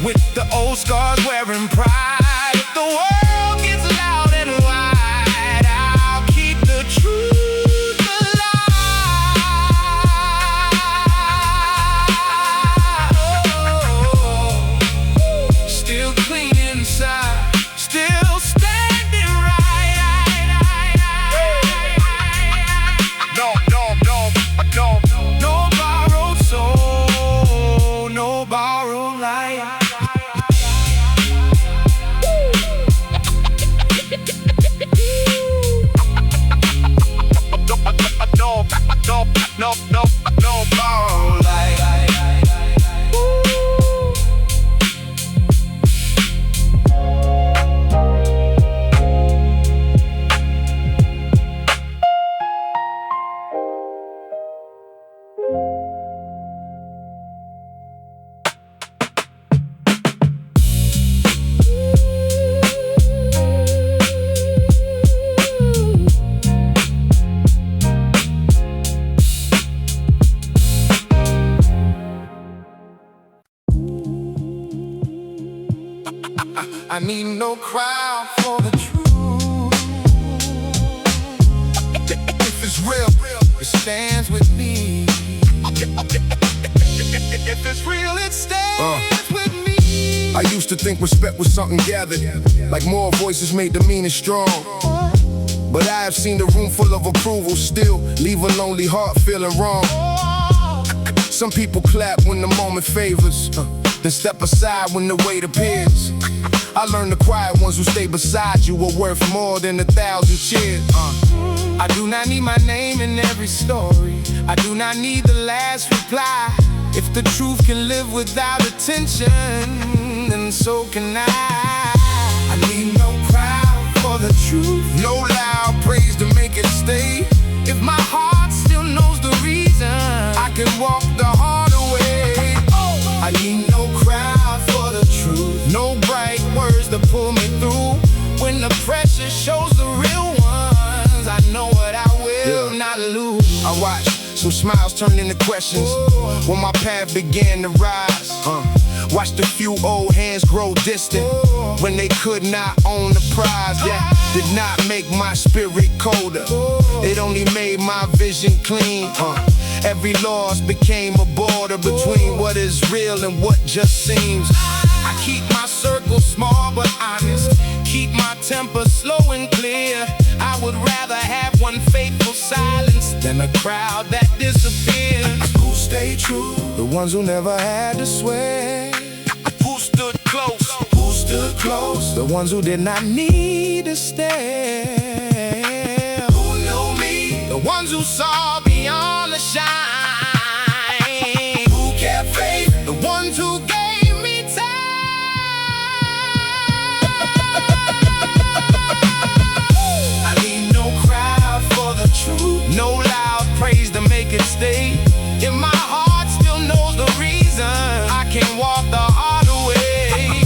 With the old scars wearing pride. If the world gets loud and wide, I'll keep the truth alive. Still clean inside, still standing right. No borrowed soul, no borrowed light. No borrow light. I need no crowd for the truth. If it's real, it stands with me. If it's real, it stands with me. I used to think respect was something gathered, like more voices made the meaning strong. But I have seen the room full of approval still leave a lonely heart feeling wrong. Some people clap when the moment favors, then step aside when the weight appears. I learned the quiet ones who stay beside you are worth more than 1,000 cheers. I do not need my name in every story. I do not need the last reply. If the truth can live without attention, then so can I. I need no crowd for the truth, no loud praise to make it stay. If my heart still knows the reason, I can walk the heart away. I need no crowd for the truth, no bright words to pull me through. When the pressure shows the real ones, I know what I will not lose. I watch some smiles turn into questions when my path began to rise. Watched a few old hands grow distant when they could not own the prize. That did not make my spirit colder, it only made my vision clean. Every loss became a border between what is real and what just seems. I keep my circle small but honest, keep my temper slow and clear. I would rather have one faithful silence than a crowd that disappears. Who stay true? The ones who never had to swear. Who stood close? Who stood close? The ones who did not need to stare. Who knew me? The ones who saw beyond the shine. Who kept faith? The ones who gave me time. I need no crowd for the truth, no loud praise to make it stay. If my heart still knows the reason, I can walk the heart away.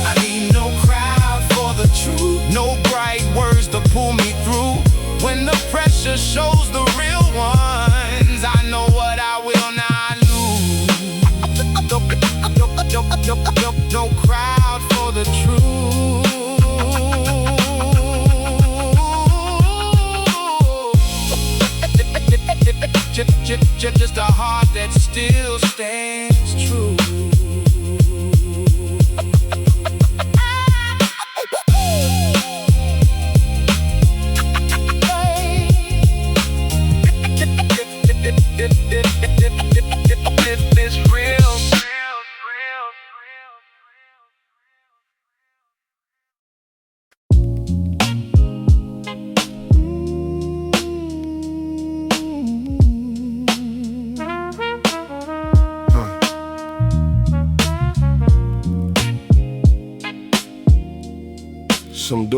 I need no crowd for the truth, no bright words to pull me through. When the pressure shows the real ones, I know what I will not lose. No crowd for the truth. Just a heart that still stands true. This real.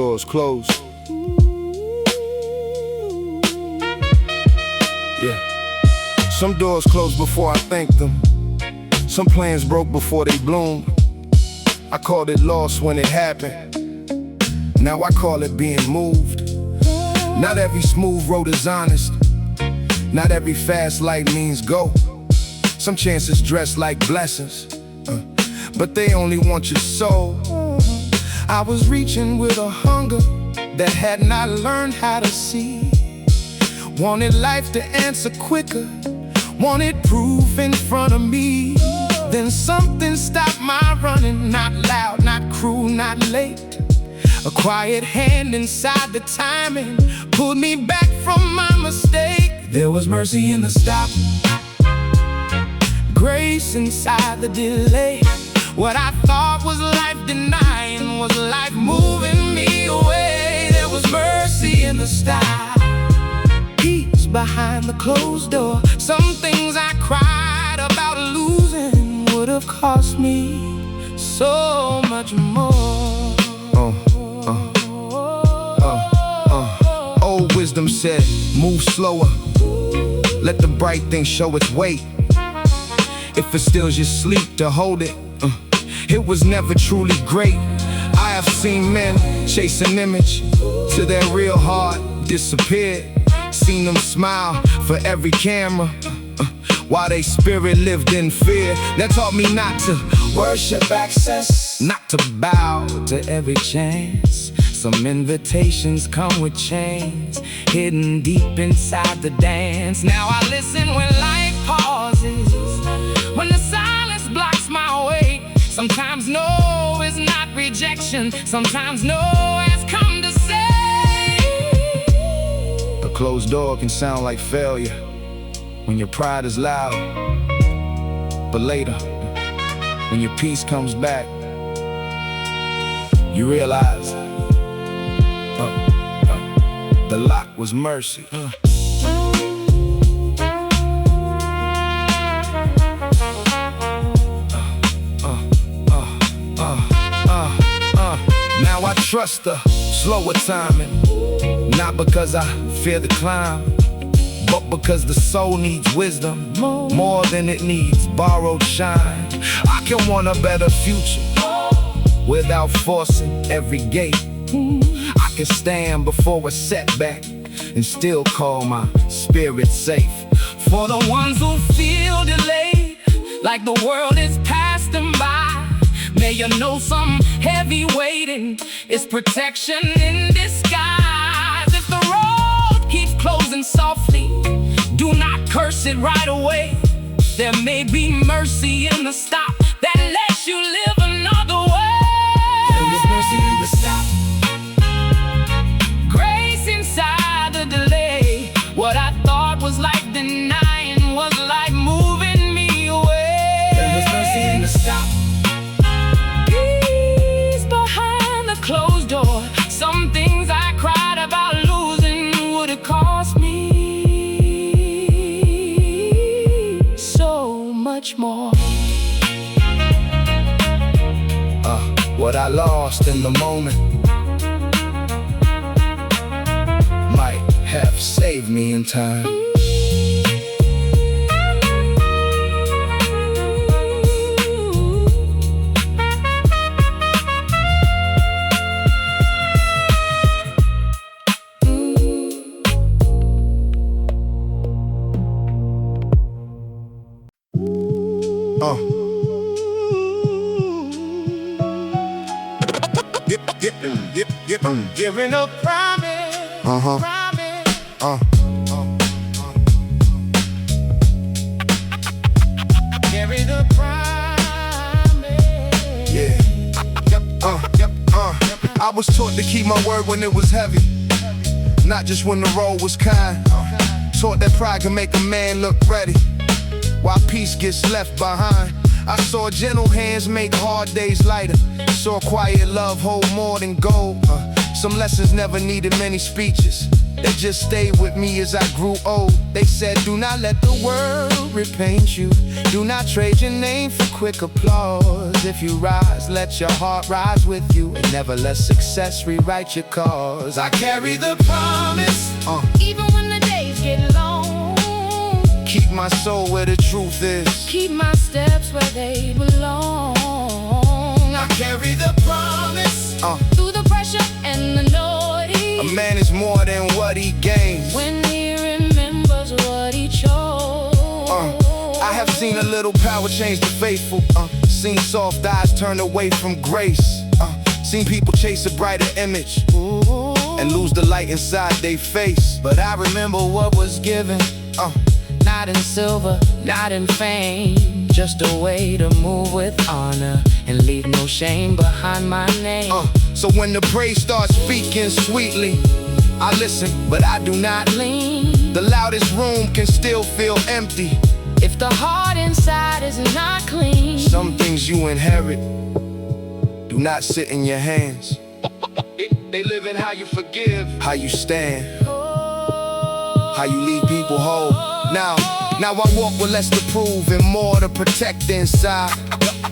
doors close. Yeah. Some doors close before I think them. Some plans broke before they bloomed. I called it lost when it happened. Now I call it being moved. Not every smooth road is honest. Not every fast light means go. Some chances dress like blessings, but they only want your soul. I was reaching with a hunger that had not learned how to see. Wanted life to answer quicker, wanted proof in front of me. Then something stopped my running, not loud, not cruel, not late. A quiet hand inside the timing pulled me back from my mistake. There was mercy in the stop, grace inside the delay. What I thought was life denying was life moving me away. There was mercy in the stop, peace behind the closed door. Some things I cried about losing would have cost me so much more. Old wisdom said, move slower, let the bright thing show its weight. If it steals your sleep to hold it, it was never truly great. I have seen men chase an image till their real heart disappeared. Seen them smile for every camera, while they spirit lived in fear. That taught me not to worship access, not to bow to every chance. Some invitations come with chains, hidden deep inside the dance. Now I listen when life pauses, when the silence blocks my way. Sometimes no is not rejection, sometimes no has come to say. A closed door can sound like failure when your pride is loud, but later, when your peace comes back, you realize the lock was mercy. Now I trust the slower timing, not because I fear the climb, but because the soul needs wisdom more than it needs borrowed shine. I can want a better future without forcing every gate. I can stand before a setback and still call my spirit safe. For the ones who feel delayed, like the world is passed them by, may you know some heavy waiting is protection in disguise. If the road keeps closing softly, do not curse it right away. There may be mercy in the stop that lets you live another way. There is mercy in the stop, grace inside the delay. What I thought was life denying was life moving me away. There is mercy in the stop, peace behind the closed door. Some things I cried about losing would have cost me so much more. What I lost in the moment might have saved me in time. Giving a promise, Carry the promise. Yeah. I was taught to keep my word when it was heavy, not just when the road was kind. Taught that pride can make a man look ready, while peace gets left behind. I saw gentle hands make hard days lighter, saw quiet love hold more than gold. Some lessons never needed many speeches. They just stayed with me as I grew old. They said, do not let the world repaint you. Do not trade your name for quick applause. If you rise, let your heart rise with you, and never let success rewrite your cause. I carry the promise, even when the days get long. keep my soul where the truth is. Keep my steps where they belong. I carry the promise, through the pressure and the noise. a man is more than what he gains. When he remembers what he chose. I have seen a little power change the faithful. Seen soft eyes turn away from grace. Seen people chase a brighter image and lose the light inside their face. But I remember what was given. Not in silver, not in fame, just a way to move with honor and leave no shame behind my name. So when the praise starts speaking sweetly, I listen, but I do not lean. The loudest room can still feel empty if the heart inside is not clean. Some things you inherit do not sit in your hands. They live in how you forgive, how you stand, how you leave people whole. Now I walk with less to prove and more to protect inside.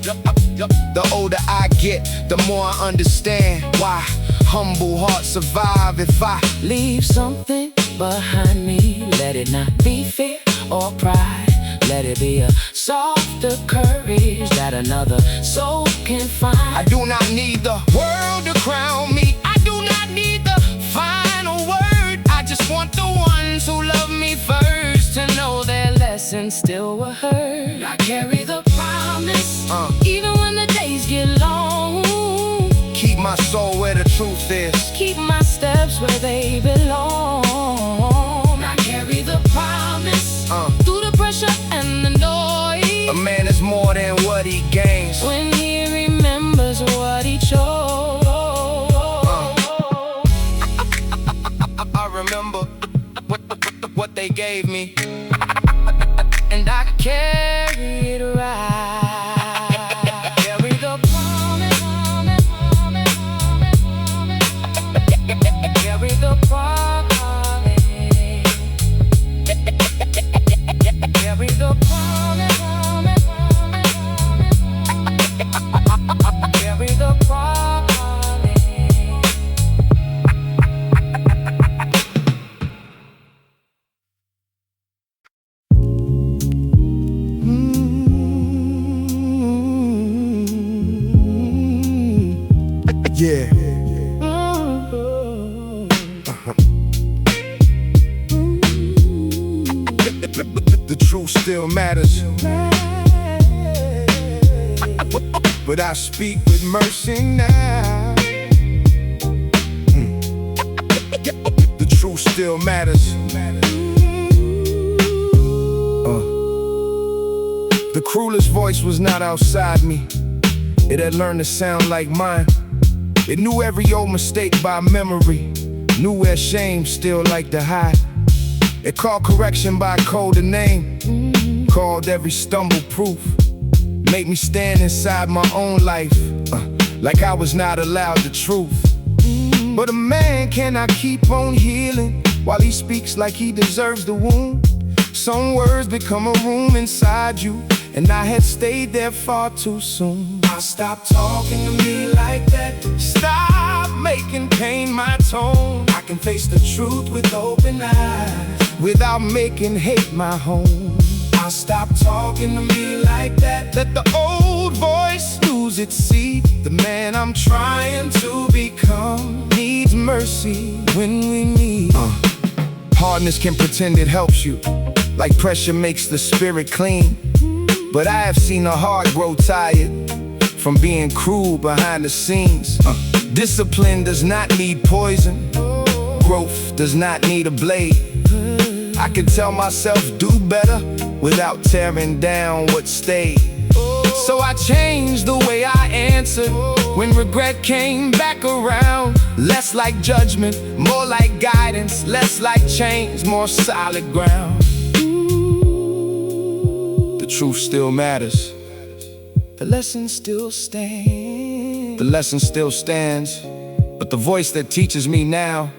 The older I get, the more I understand why humble hearts survive. If I leave something behind me, let it not be fear or pride. Let it be a softer courage that another soul can find. I do not need the world to crown me. I do not need the final word. I just want the ones who love me first to know their lessons still were heard. I carry the promise, even when the days get long. Keep my soul where the truth is. Keep my steps where they belong. I carry the promise, through the pressure and the noise. A man is more than what he gains when he remembers what he chose. I remember what they gave me, and I carry it right. Carry the promise, carry the promise, carry the promise, carry the promise. Yeah. The truth still matters, but I speak with mercy now. The truth still matters. The cruelest voice was not outside me. It had learned to sound like mine. It knew every old mistake by memory, knew where shame still liked to hide. It called correction by code of name, called every stumble proof. Made me stand inside my own life, like I was not allowed the truth. But a man cannot keep on healing while he speaks like he deserves the wound. Some words become a room inside you, and I had stayed there far too soon. Now stop talking to me like that. Stop making pain my tone. I can face the truth with open eyes without making hate my home. Now stop talking to me like that. Let the old voice lose its seat. The man I'm trying to become needs mercy when we need. Hardness can pretend it helps you, like pressure makes the spirit clean. But I have seen a heart grow tired from being cruel behind the scenes. Discipline does not need poison. Growth does not need a blade. I can tell myself do better without tearing down what stayed. So I changed the way I answered when regret came back around. Less like judgment, more like guidance. Less like chains, more solid ground. The truth still matters. The lesson still stands. The lesson still stands. But the voice that teaches me now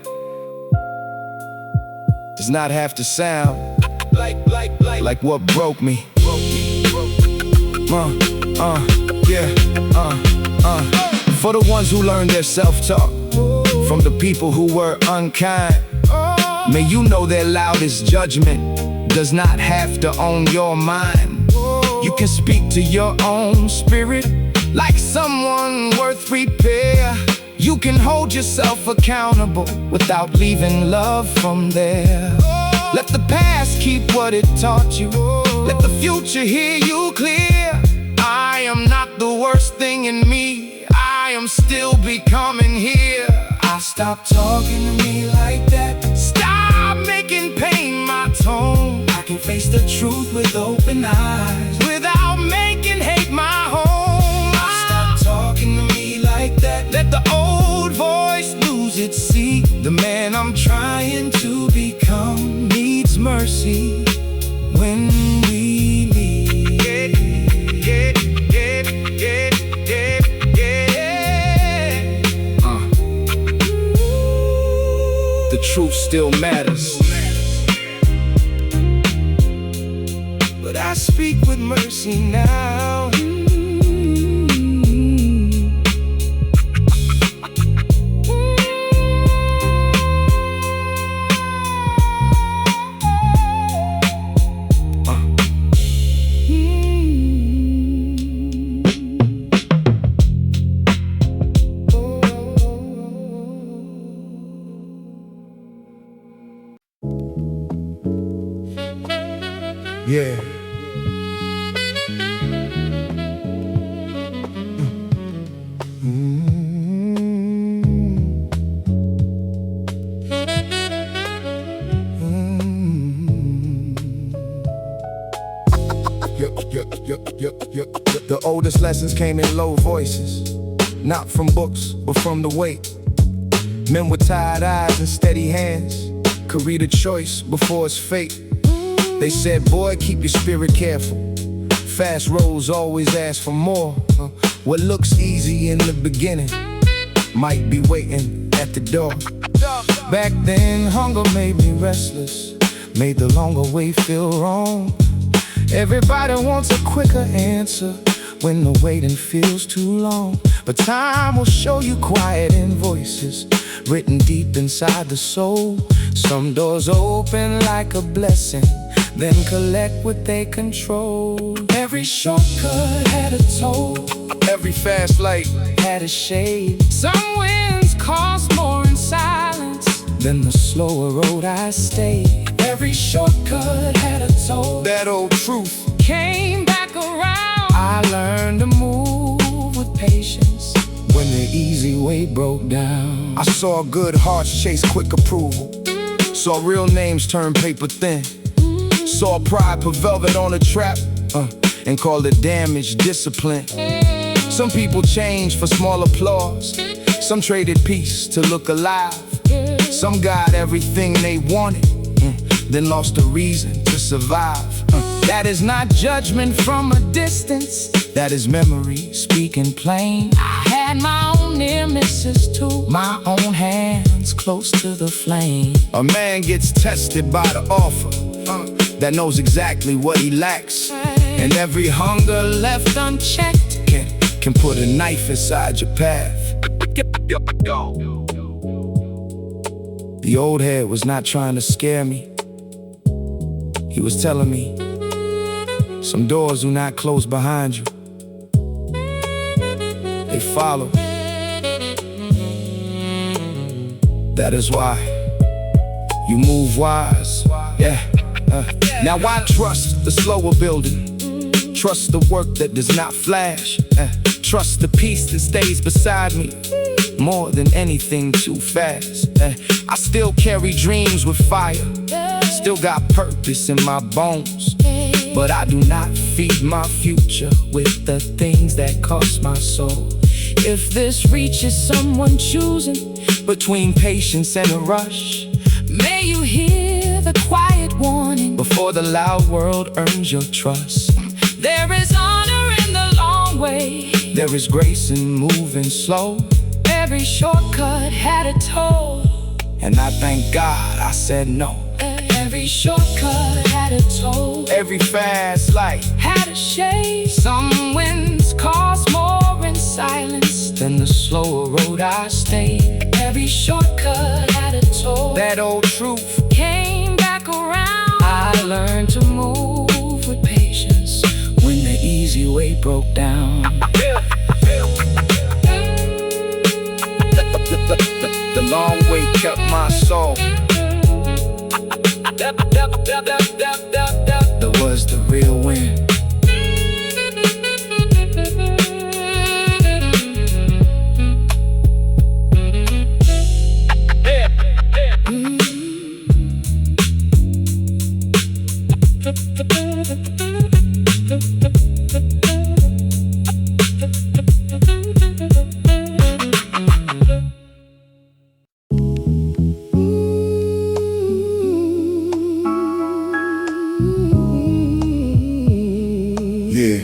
does not have to sound like what broke me. For the ones who learned their self-talk from the people who were unkind, may you know their loudest judgment does not have to own your mind. You can speak to your own spirit like someone worth repair. You can hold yourself accountable without leaving love from there. Let the past keep what it taught you. Let the future hear you clear. I am not the worst thing in me. I am still becoming here. I stop talking to me like that. Stop making pain my tone. I can face the truth with open eyes without making hate my home. Stop talking to me like that. Let the old voice lose its seat. The man I'm trying to become needs mercy when we leave. The truth still matters, but I speak with mercy now. Yeah. The oldest lessons came in low voices, not from books, but from the weight. Men with tired eyes and steady hands could read a choice before it's fate. They said, boy, keep your spirit careful. Fast roads always ask for more. What looks easy in the beginning might be waiting at the door. Back then, hunger made me restless, made the longer way feel wrong. Everybody wants a quicker answer when the waiting feels too long. But time will show you quiet in voices written deep inside the soul. Some doors open like a blessing, then collect what they control. Every shortcut had a toll, every fast light had a shade. Some winds cost more in silence than the slower road I stayed. Every shortcut had a toll, that old truth came back around. I learned to move with patience when the easy way broke down. I saw good hearts chase quick approval, saw real names turn paper thin. Saw pride put velvet on a trap and call it damage discipline. Some people changed for small applause, some traded peace to look alive. Some got everything they wanted, then lost a reason to survive. That is not judgment from a distance, that is memory speaking plain. I had my own near misses too, my own hands close to the flame. A man gets tested by the offer that knows exactly what he lacks, and every hunger left unchecked can put a knife inside your path. The old head was not trying to scare me. He was telling me, some doors do not close behind you, they follow. That is why you move wise. Now I trust the slower building, trust the work that does not flash, trust the peace that stays beside me more than anything too fast. I still carry dreams with fire, still got purpose in my bones, but I do not feed my future with the things that cost my soul. If this reaches someone choosing between patience and a rush, may you hear the quiet warning before the loud world earns your trust. There is honor in the long way, there is grace in moving slow. Every shortcut had a toll, and I thank God I said no. every shortcut had a toll, Every fast light, had a shade. Some winds cost more in silence than the slower road I stayed. Every shortcut had a toll, that old truth. came back around. I learned to move with patience when the easy way broke down. The long way kept my soul. That was the real win. Yeah.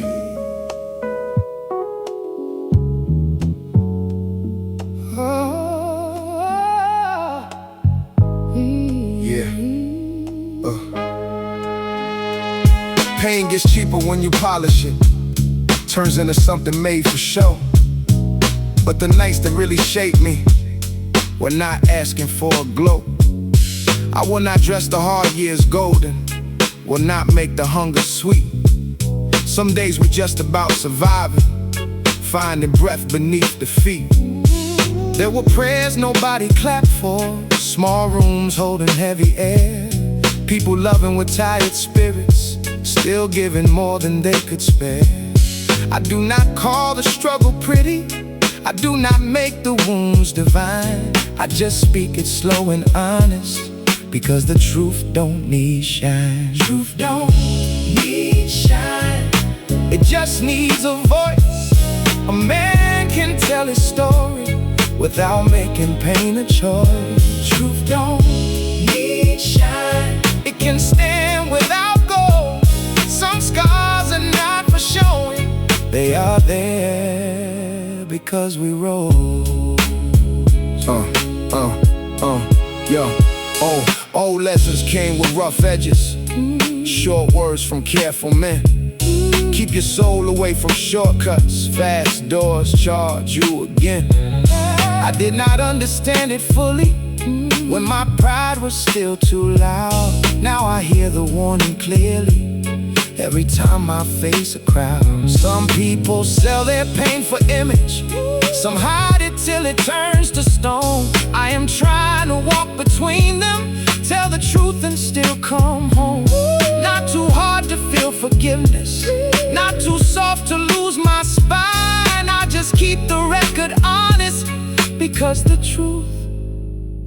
Yeah. Pain gets cheaper when you polish it. Turns into something made for show. But the nights that really shaped me were not asking for a glow. I will not dress the hard years golden, will not make the hunger sweet. Some days we just about surviving, finding breath beneath defeat. There were prayers nobody clapped for, small rooms holding heavy air, people loving with tired spirits, still giving more than they could spare. I do not call the struggle pretty, I do not make the wounds divine. I just speak it slow and honest, because the truth don't need shine. Truth don't need shine, it just needs a voice. A man can tell his story without making pain a choice. truth don't need shine. It can stand without gold. Some scars are not for showing, they are there because we rose. Old lessons came with rough edges, short words from careful men. Keep your soul away from shortcuts, fast doors charge you again. I did not understand it fully when my pride was still too loud. Now I hear the warning clearly every time I face a crowd. Some people sell their pain for image, some hide it till it turns to stone. I am trying to walk between them, tell the truth and still come home. Not too hard to feel forgiveness, not too soft to lose my spine. I just keep the record honest, because the truth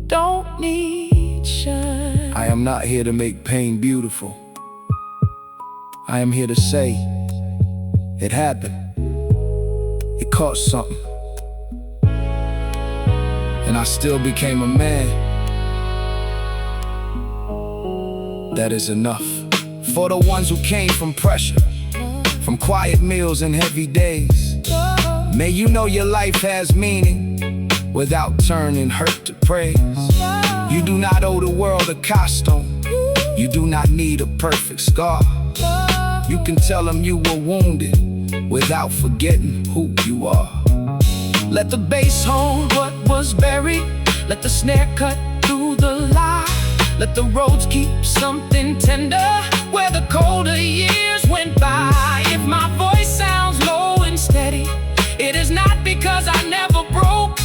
don't need shine. I am not here to make pain beautiful, I am here to say it happened. It cost something, and I still became a man. That is enough. For the ones who came from pressure, from quiet meals and heavy days, may you know your life has meaning without turning hurt to praise. You do not owe the world a costume, you do not need a perfect scar. You can tell them you were wounded without forgetting who you are. Let the bass hold what was buried, let the snare cut through the lie. Let the roads keep something tender where the colder years went by. If my voice sounds low and steady, it is not because I never broke,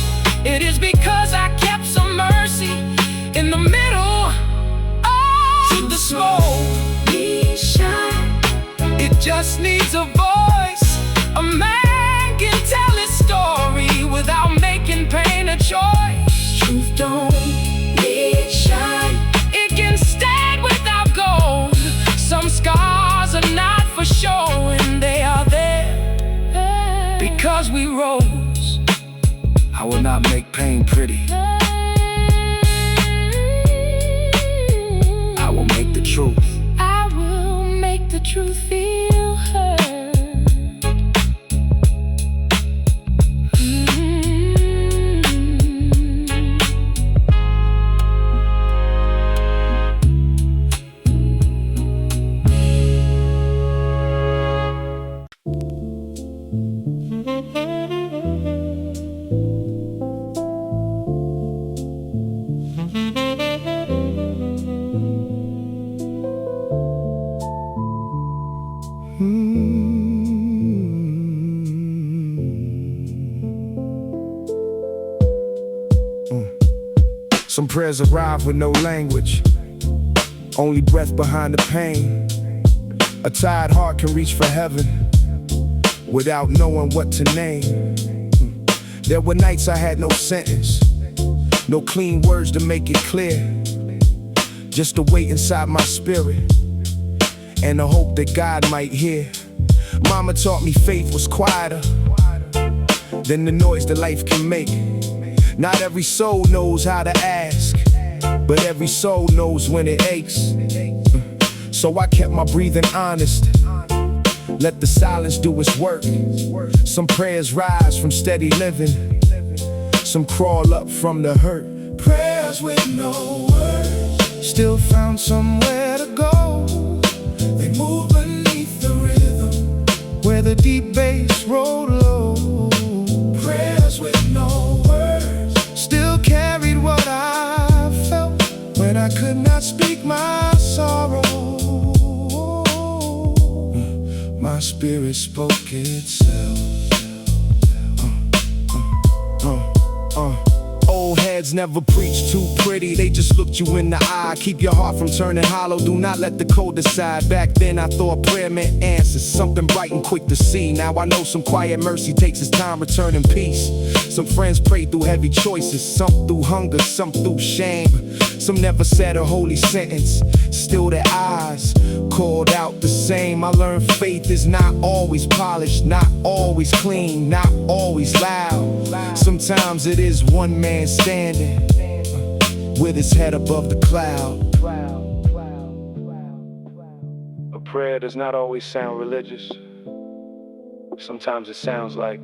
it is because I kept some mercy in the middle of the smoke. It just needs a voice. A man can tell his story without making pain a choice. Truth don't need shine, it can stand without gold. Some scars are not for showing, they are there because we rose. I will not make pain pretty, I will make the truth. I will make the truth feel heard. prayers arrive with no language, only breath behind the pain. A tired heart can reach for heaven without knowing what to name. There were nights I had no sentence, no clean words to make it clear, just a weight inside my spirit and a hope that God might hear. Mama taught me faith was quieter than the noise that life can make. Not every soul knows how to ask, but every soul knows when it aches. So I kept my breathing honest, let the silence do its work. Some prayers rise from steady living, some crawl up from the hurt. Prayers with no words, Still found somewhere to go. they move beneath the rhythm. Where the deep bass rolled low. Prayers with no words, Still carried what I felt when I could not speak my sorrow. My spirit spoke itself. Old heads never preach too pretty, they just looked you in the eye. Keep your heart from turning hollow, do not let the cold decide. Back then I thought prayer meant answers, something bright and quick to see. Now I know some quiet mercy takes its time returning peace. Some friends prayed through heavy choices, some through hunger, some through shame. Some never said a holy sentence, still their eyes called out the same. I learned faith is not always polished, not always clean, not always loud. Sometimes it is one man standing with his head above the cloud. A prayer does not always sound religious. Sometimes it sounds like,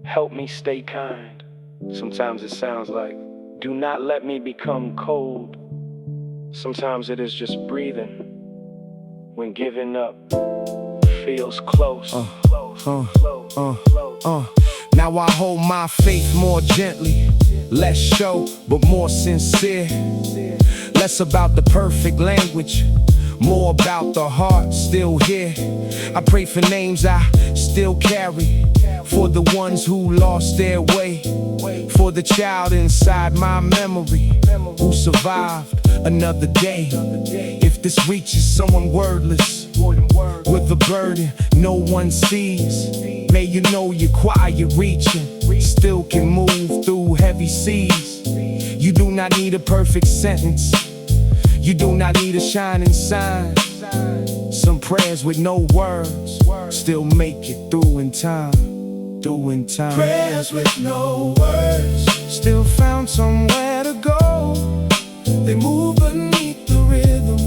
help me stay kind. Sometimes it sounds like, do not let me become cold. Sometimes it is just breathing when giving up feels close. Now I hold my faith more gently, less show but more sincere. Less about the perfect language, more about the heart still here. I pray for names I still carry, for the ones who lost their way, for the child inside my memory who survived another day. If this reaches someone wordless with a burden no one sees, may you know your quiet reaching still can move through heavy seas. You do not need a perfect sentence, you do not need a shining sign. Some prayers with no words still make it through in time. prayers with no words, Still found somewhere to go. they move beneath the rhythm.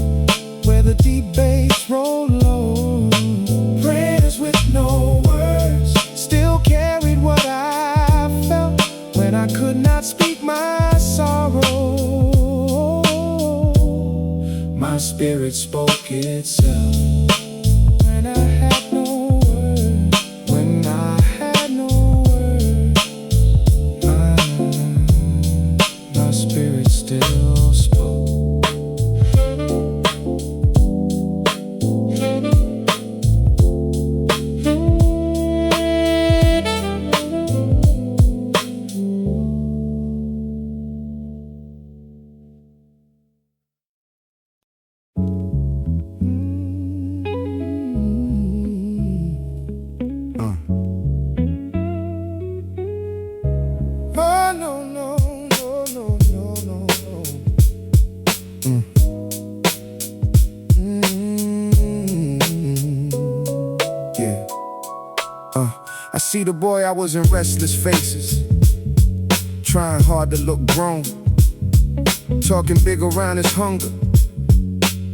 Where the deep bass roll low. Prayers with no words, Still carried what I felt when I could not speak my sorrow. My spirit spoke itself when I had no words. When I had no words, my spirit still spoke. I see the boy I was in restless faces, trying hard to look grown, talking big around his hunger,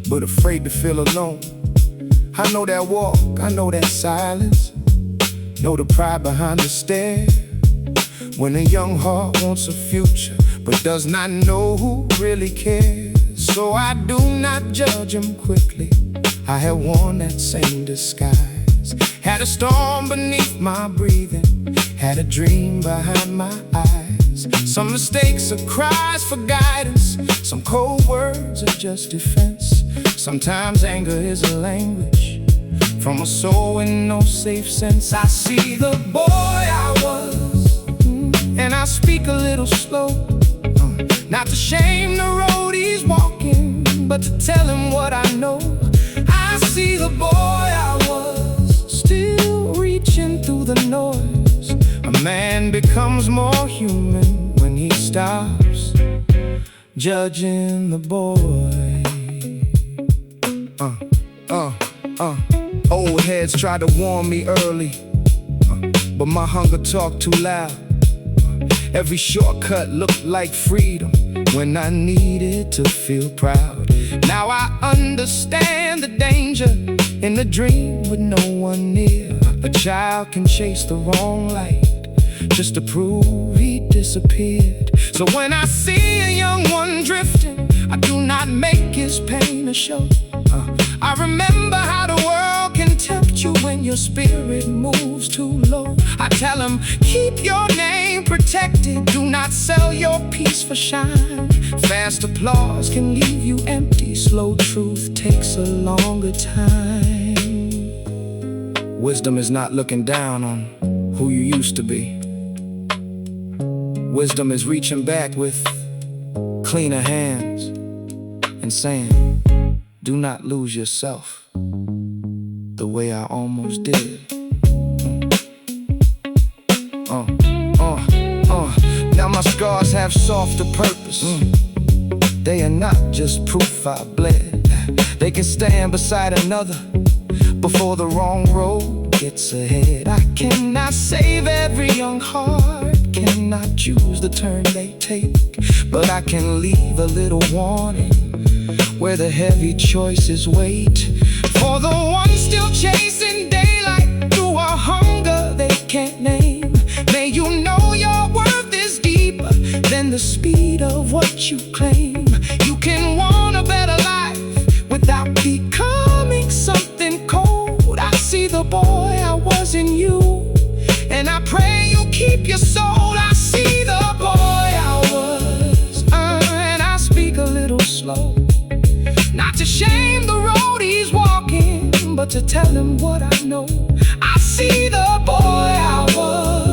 but afraid to feel alone. I know that walk, I know that silence, know the pride behind the stare. When a young heart wants a future, but does not know who really cares. So I do not judge him quickly, I have worn that same disguise. Had a storm beneath my breathing, had a dream behind my eyes. Some mistakes are cries for guidance, some cold words are just defense. Sometimes anger is a language from a soul with no safe sense. I see the boy I was, and I speak a little slow. Not to shame the road he's walking, but to tell him what I know. I see the boy I was, still reaching through the noise. A man becomes more human when he stops judging the boy. Old heads tried to warn me early, but my hunger talked too loud. Every shortcut looked like freedom when I needed to feel proud. Now I understand the danger in the dream with no one near. A child can chase the wrong light just to prove he disappeared. So when I see a young one drifting, I do not make his pain a show. I remember how the world can tempt you when your spirit moves too low. I tell him, keep your name protected, do not sell your peace for shine. Fast applause can leave you empty, slow truth takes a longer time. Wisdom is not looking down on who you used to be. Wisdom is reaching back with cleaner hands and saying, do not lose yourself the way I almost did. Now my scars have softer purpose. They are not just proof I bled. They can stand beside another before the wrong road gets ahead. I cannot save every young heart, cannot choose the turn they take, but I can leave a little warning where the heavy choices wait. For the ones still chasing daylight through a hunger they can't name, may you know your worth is deeper than the speed of what you claim. You can want a better life without becoming something cold. I see the boy I was in you, and I pray you keep your soul. I see the boy I was, and I speak a little slow. Not to shame the road he's walking, but to tell him what I know. I see the boy I was.